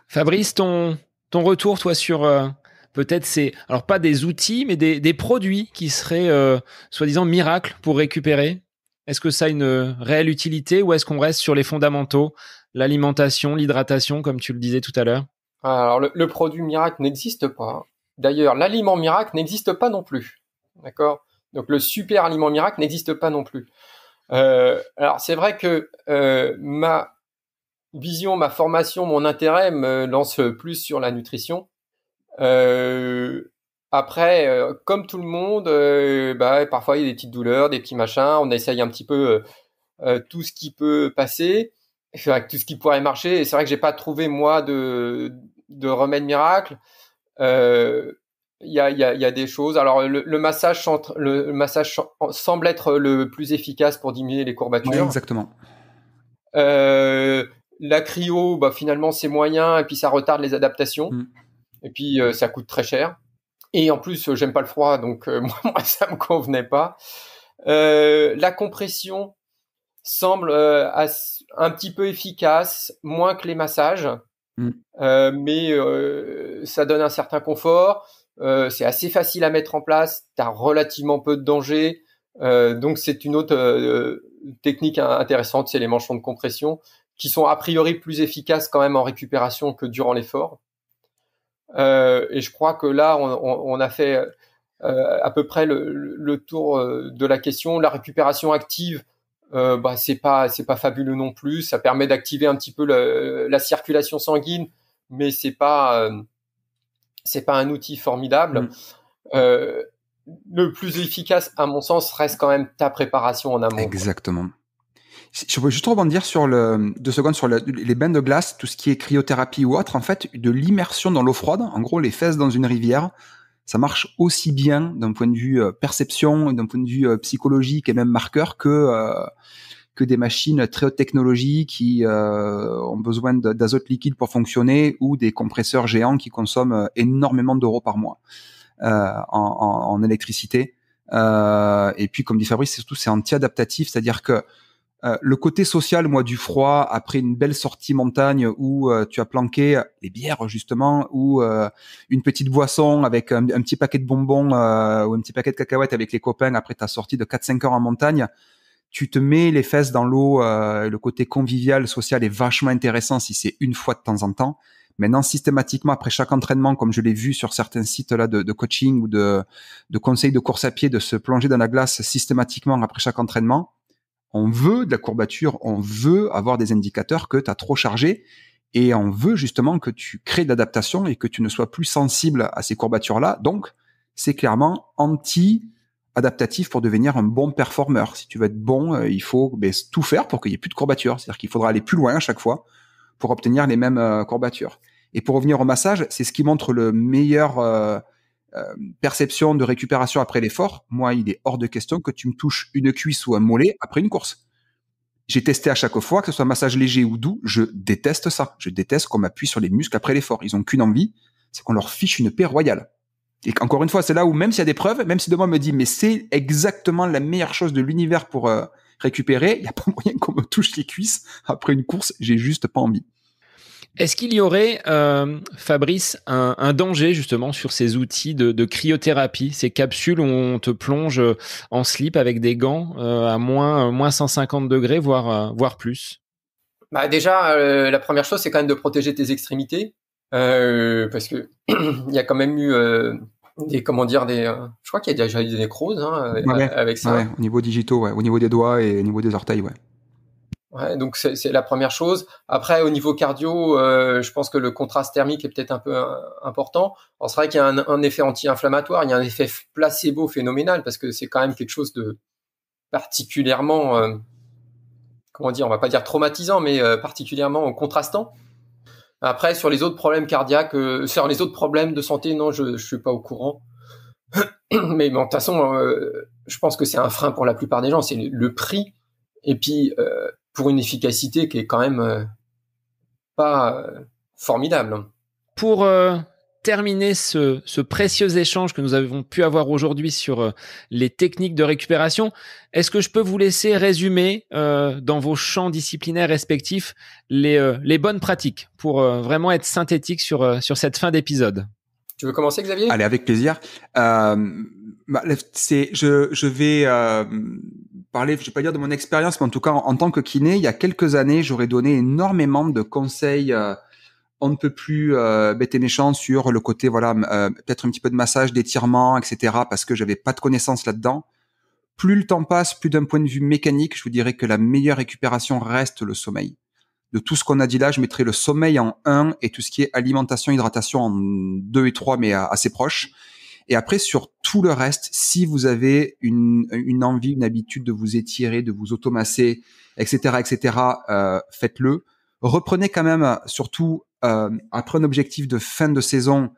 Fabrice, ton retour, toi, sur peut-être alors pas des outils, mais des produits qui seraient soi-disant miracles pour récupérer. Est-ce que ça a une réelle utilité ou est-ce qu'on reste sur les fondamentaux, l'alimentation, l'hydratation, comme tu le disais tout à l'heure? Alors le produit miracle n'existe pas. D'ailleurs, l'aliment miracle n'existe pas non plus. D'accord? Donc le super aliment miracle n'existe pas non plus. Alors c'est vrai que ma vision, ma formation, mon intérêt me lance plus sur la nutrition. Après, comme tout le monde, parfois il y a des petites douleurs, des petits machins. On essaye un petit peu tout ce qui peut passer, tout ce qui pourrait marcher. Et c'est vrai que j'ai pas trouvé moi de remède miracle. Il y a des choses. Alors le massage semble être le plus efficace pour diminuer les courbatures. Ouais, exactement. La cryo, finalement c'est moyen et puis ça retarde les adaptations. Et puis ça coûte très cher. Et en plus j'aime pas le froid, donc moi ça me convenait pas. La compression semble un petit peu efficace, moins que les massages, mais ça donne un certain confort. C'est assez facile à mettre en place. T'as relativement peu de danger. Donc c'est une autre technique intéressante, c'est les manchons de compression, qui sont a priori plus efficaces quand même en récupération que durant l'effort. Et je crois que là, on a fait à peu près le tour de la question. La récupération active, c'est pas fabuleux non plus. Ça permet d'activer un petit peu la circulation sanguine, mais c'est pas un outil formidable. Le plus efficace, à mon sens, reste quand même ta préparation en amont. Exactement. Je veux juste rebondir sur 2 secondes sur les bains de glace, tout ce qui est cryothérapie ou autre. En fait, de l'immersion dans l'eau froide, en gros, les fesses dans une rivière, ça marche aussi bien d'un point de vue perception, d'un point de vue psychologique et même marqueur que des machines très haute technologie qui ont besoin d'azote liquide pour fonctionner ou des compresseurs géants qui consomment énormément d'euros par mois en électricité. Et puis, comme dit Fabrice, surtout c'est anti-adaptatif, c'est-à-dire que le côté social, moi, du froid, après une belle sortie montagne où tu as planqué les bières, justement, ou une petite boisson avec un petit paquet de bonbons ou un petit paquet de cacahuètes avec les copains après ta sortie de 4-5 heures en montagne, tu te mets les fesses dans l'eau, le côté convivial, social est vachement intéressant si c'est une fois de temps en temps. Maintenant, systématiquement, après chaque entraînement, comme je l'ai vu sur certains sites là de coaching ou de conseils de course à pied, de se plonger dans la glace systématiquement après chaque entraînement, on veut de la courbature, on veut avoir des indicateurs que tu as trop chargé et on veut justement que tu crées de l'adaptation et que tu ne sois plus sensible à ces courbatures-là. Donc, c'est clairement anti-adaptatif pour devenir un bon performeur. Si tu veux être bon, il faut tout faire pour qu'il n'y ait plus de courbatures. C'est-à-dire qu'il faudra aller plus loin à chaque fois pour obtenir les mêmes courbatures. Et pour revenir au massage, c'est ce qui montre le meilleur perception de récupération après l'effort. Moi, il est hors de question que tu me touches une cuisse ou un mollet après une course. J'ai testé à chaque fois, que ce soit massage léger ou doux, je déteste ça. Je déteste qu'on m'appuie sur les muscles après l'effort. Ils ont qu'une envie, c'est qu'on leur fiche une paix royale. Et encore une fois, c'est là où même s'il y a des preuves, même si demain on me dit mais c'est exactement la meilleure chose de l'univers pour récupérer, il n'y a pas moyen qu'on me touche les cuisses après une course, j'ai juste pas envie. Est-ce qu'il y aurait, Fabrice, un danger justement sur ces outils de cryothérapie, ces capsules où on te plonge en slip avec des gants à moins 150 degrés, voire plus? Bah déjà, la première chose, c'est quand même de protéger tes extrémités, parce que il y a quand même eu je crois qu'il y a déjà eu des nécroses avec ça. Ouais, au niveau digitaux, ouais, au niveau des doigts et au niveau des orteils, ouais. Ouais, donc c'est la première chose. Après, au niveau cardio, je pense que le contraste thermique est peut-être un peu important. Alors, c'est vrai qu'il y a un effet anti-inflammatoire, il y a un effet placebo phénoménal parce que c'est quand même quelque chose de particulièrement, on va pas dire traumatisant, mais particulièrement contrastant. Après, sur les autres problèmes cardiaques, sur les autres problèmes de santé, non, je suis pas au courant. Mais bon, de toute façon, je pense que c'est un frein pour la plupart des gens, c'est le prix. Et puis, pour une efficacité qui est quand même pas formidable. Pour terminer ce précieux échange que nous avons pu avoir aujourd'hui sur les techniques de récupération, est-ce que je peux vous laisser résumer dans vos champs disciplinaires respectifs les bonnes pratiques pour vraiment être synthétique sur cette fin d'épisode? Tu veux commencer, Xavier? Allez, avec plaisir. Je vais parler, je vais pas dire de mon expérience, mais en tout cas, en tant que kiné, il y a quelques années, j'aurais donné énormément de conseils on ne peut plus bête et méchant sur le côté, peut-être un petit peu de massage, d'étirement, etc., parce que j'avais pas de connaissances là-dedans. Plus le temps passe, plus d'un point de vue mécanique, je vous dirais que la meilleure récupération reste le sommeil. De tout ce qu'on a dit là, je mettrais le sommeil en 1 et tout ce qui est alimentation, hydratation en 2 et 3, mais assez proches. Et après, sur tout le reste, si vous avez une envie, une habitude de vous étirer, de vous automasser, etc., faites-le. Reprenez quand même, surtout après un objectif de fin de saison,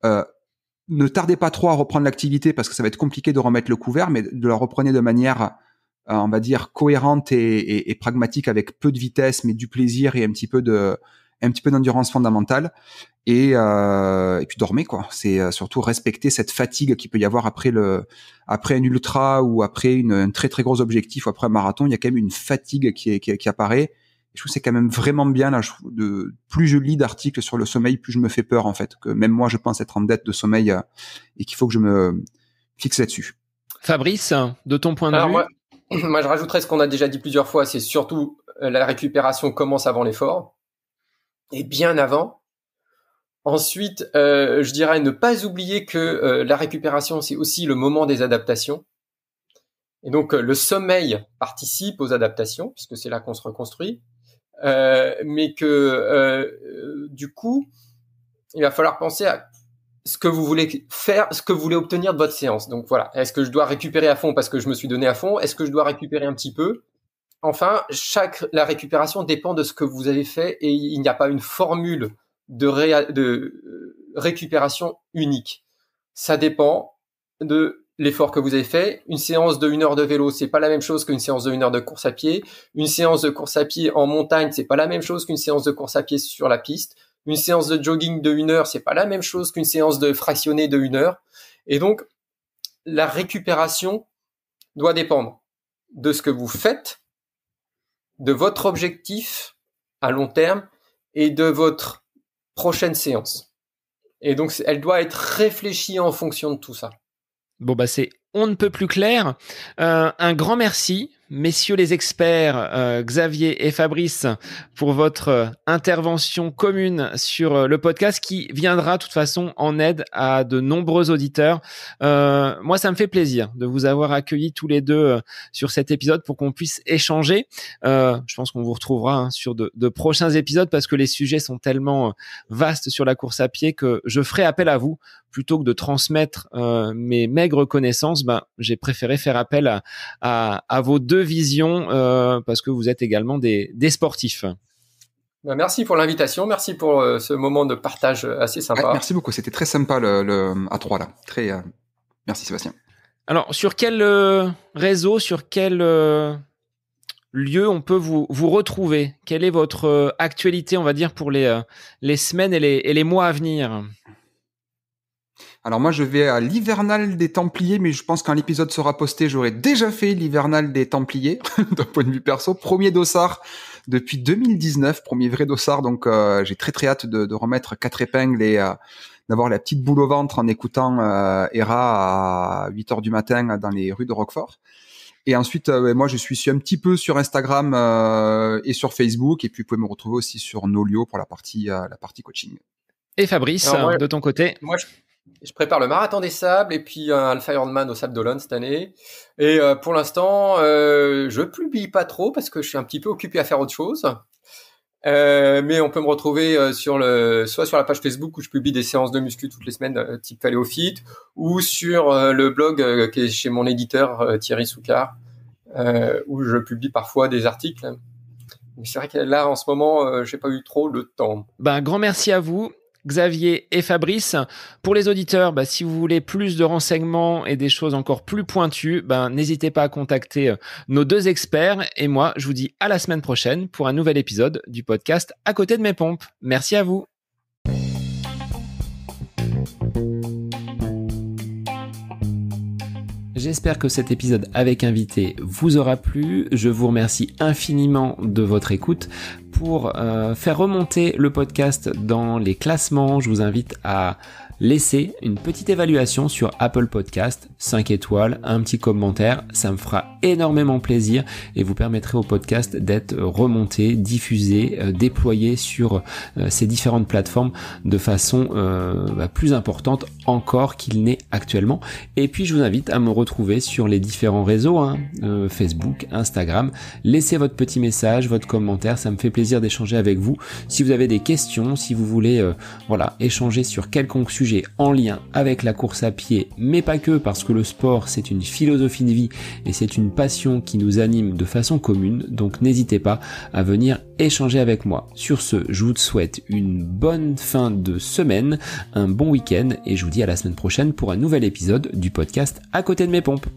ne tardez pas trop à reprendre l'activité parce que ça va être compliqué de remettre le couvert, mais de la reprenez de manière, on va dire, cohérente et pragmatique, avec peu de vitesse, mais du plaisir et un petit peu d'endurance fondamentale. Et puis dormez, quoi. C'est surtout respecter cette fatigue qu'il peut y avoir après un ultra ou après un très très gros objectif ou après un marathon. Il y a quand même une fatigue qui apparaît. Je trouve que c'est quand même vraiment bien là. Plus je lis d'articles sur le sommeil, plus je me fais peur en fait. Que même moi, je pense être en dette de sommeil et qu'il faut que je me fixe là-dessus. Fabrice, de ton point de vue? Moi, je rajouterais ce qu'on a déjà dit plusieurs fois. C'est surtout la récupération commence avant l'effort et bien avant. Ensuite, je dirais ne pas oublier que la récupération, c'est aussi le moment des adaptations. Et donc, le sommeil participe aux adaptations, puisque c'est là qu'on se reconstruit. Mais que du coup, il va falloir penser à ce que vous voulez faire, ce que vous voulez obtenir de votre séance. Donc voilà, est-ce que je dois récupérer à fond parce que je me suis donné à fond? Est-ce que je dois récupérer un petit peu? Enfin, la récupération dépend de ce que vous avez fait et il n'y a pas une formule de récupération unique. Ça dépend de l'effort que vous avez fait. Une séance de 1 heure de vélo, c'est pas la même chose qu'une séance de 1 heure de course à pied. Une séance de course à pied en montagne, c'est pas la même chose qu'une séance de course à pied sur la piste. Une séance de jogging de 1 heure, c'est pas la même chose qu'une séance de fractionné de 1 heure. Et donc, la récupération doit dépendre de ce que vous faites, de votre objectif à long terme et de votre prochaine séance. Et donc, elle doit être réfléchie en fonction de tout ça. Bon, c'est on ne peut plus clair. Un grand merci, messieurs les experts, Xavier et Fabrice, pour votre intervention commune sur le podcast qui viendra de toute façon en aide à de nombreux auditeurs. Moi, ça me fait plaisir de vous avoir accueillis tous les deux sur cet épisode pour qu'on puisse échanger. Je pense qu'on vous retrouvera sur de prochains épisodes parce que les sujets sont tellement vastes sur la course à pied que je ferai appel à vous plutôt que de transmettre mes maigres connaissances. J'ai préféré faire appel à vos deux visions parce que vous êtes également des sportifs. Ben, merci pour l'invitation, merci pour ce moment de partage assez sympa. Ouais, merci beaucoup, c'était très sympa à 3 là. Merci Sébastien. Alors, sur quel réseau, sur quel lieu on peut vous retrouver? Quelle est votre actualité, on va dire, pour les semaines et les mois à venir? Alors moi, je vais à l'hivernal des Templiers, mais je pense quand l'épisode sera posté, j'aurai déjà fait l'hivernal des Templiers, d'un point de vue perso. Premier dossard depuis 2019, premier vrai dossard, donc j'ai très très hâte de remettre 4 épingles et d'avoir la petite boule au ventre en écoutant Hera à 8h du matin dans les rues de Roquefort. Et ensuite, moi, je suis un petit peu sur Instagram et sur Facebook, et puis vous pouvez me retrouver aussi sur Nolio pour la partie coaching. Et Fabrice, alors moi, de ton côté? Moi, je prépare le Marathon des Sables et puis un Alpha Ironman au Sable d'Olonne cette année. Et pour l'instant, je publie pas trop parce que je suis un petit peu occupé à faire autre chose. Mais on peut me retrouver soit sur la page Facebook où je publie des séances de muscu toutes les semaines, type Paléophyte, ou sur le blog qui est chez mon éditeur Thierry Soucard, où je publie parfois des articles. Mais c'est vrai que là, en ce moment, j'ai pas eu trop le temps. Ben, grand merci à vous, Xavier et Fabrice. Pour les auditeurs, si vous voulez plus de renseignements et des choses encore plus pointues, n'hésitez pas à contacter nos 2 experts. Et moi, je vous dis à la semaine prochaine pour un nouvel épisode du podcast À côté de mes pompes. Merci à vous. J'espère que cet épisode avec invité vous aura plu. Je vous remercie infiniment de votre écoute. Pour faire remonter le podcast dans les classements, je vous invite à laisser une petite évaluation sur Apple Podcast, 5 étoiles, un petit commentaire, ça me fera énormément plaisir et vous permettrez au podcast d'être remonté, diffusé, déployé sur ces différentes plateformes de façon plus importante encore qu'il n'est actuellement. Et puis je vous invite à me retrouver sur les différents réseaux, Facebook, Instagram. Laissez votre petit message, votre commentaire, ça me fait plaisir d'échanger avec vous. Si vous avez des questions, si vous voulez échanger sur quelconque sujet en lien avec la course à pied, mais pas que, parce que le sport c'est une philosophie de vie et c'est une passion qui nous anime de façon commune, donc n'hésitez pas à venir échanger avec moi. Sur ce, je vous souhaite une bonne fin de semaine, un bon week-end et je vous dis à la semaine prochaine pour un nouvel épisode du podcast À côté de mes pompes.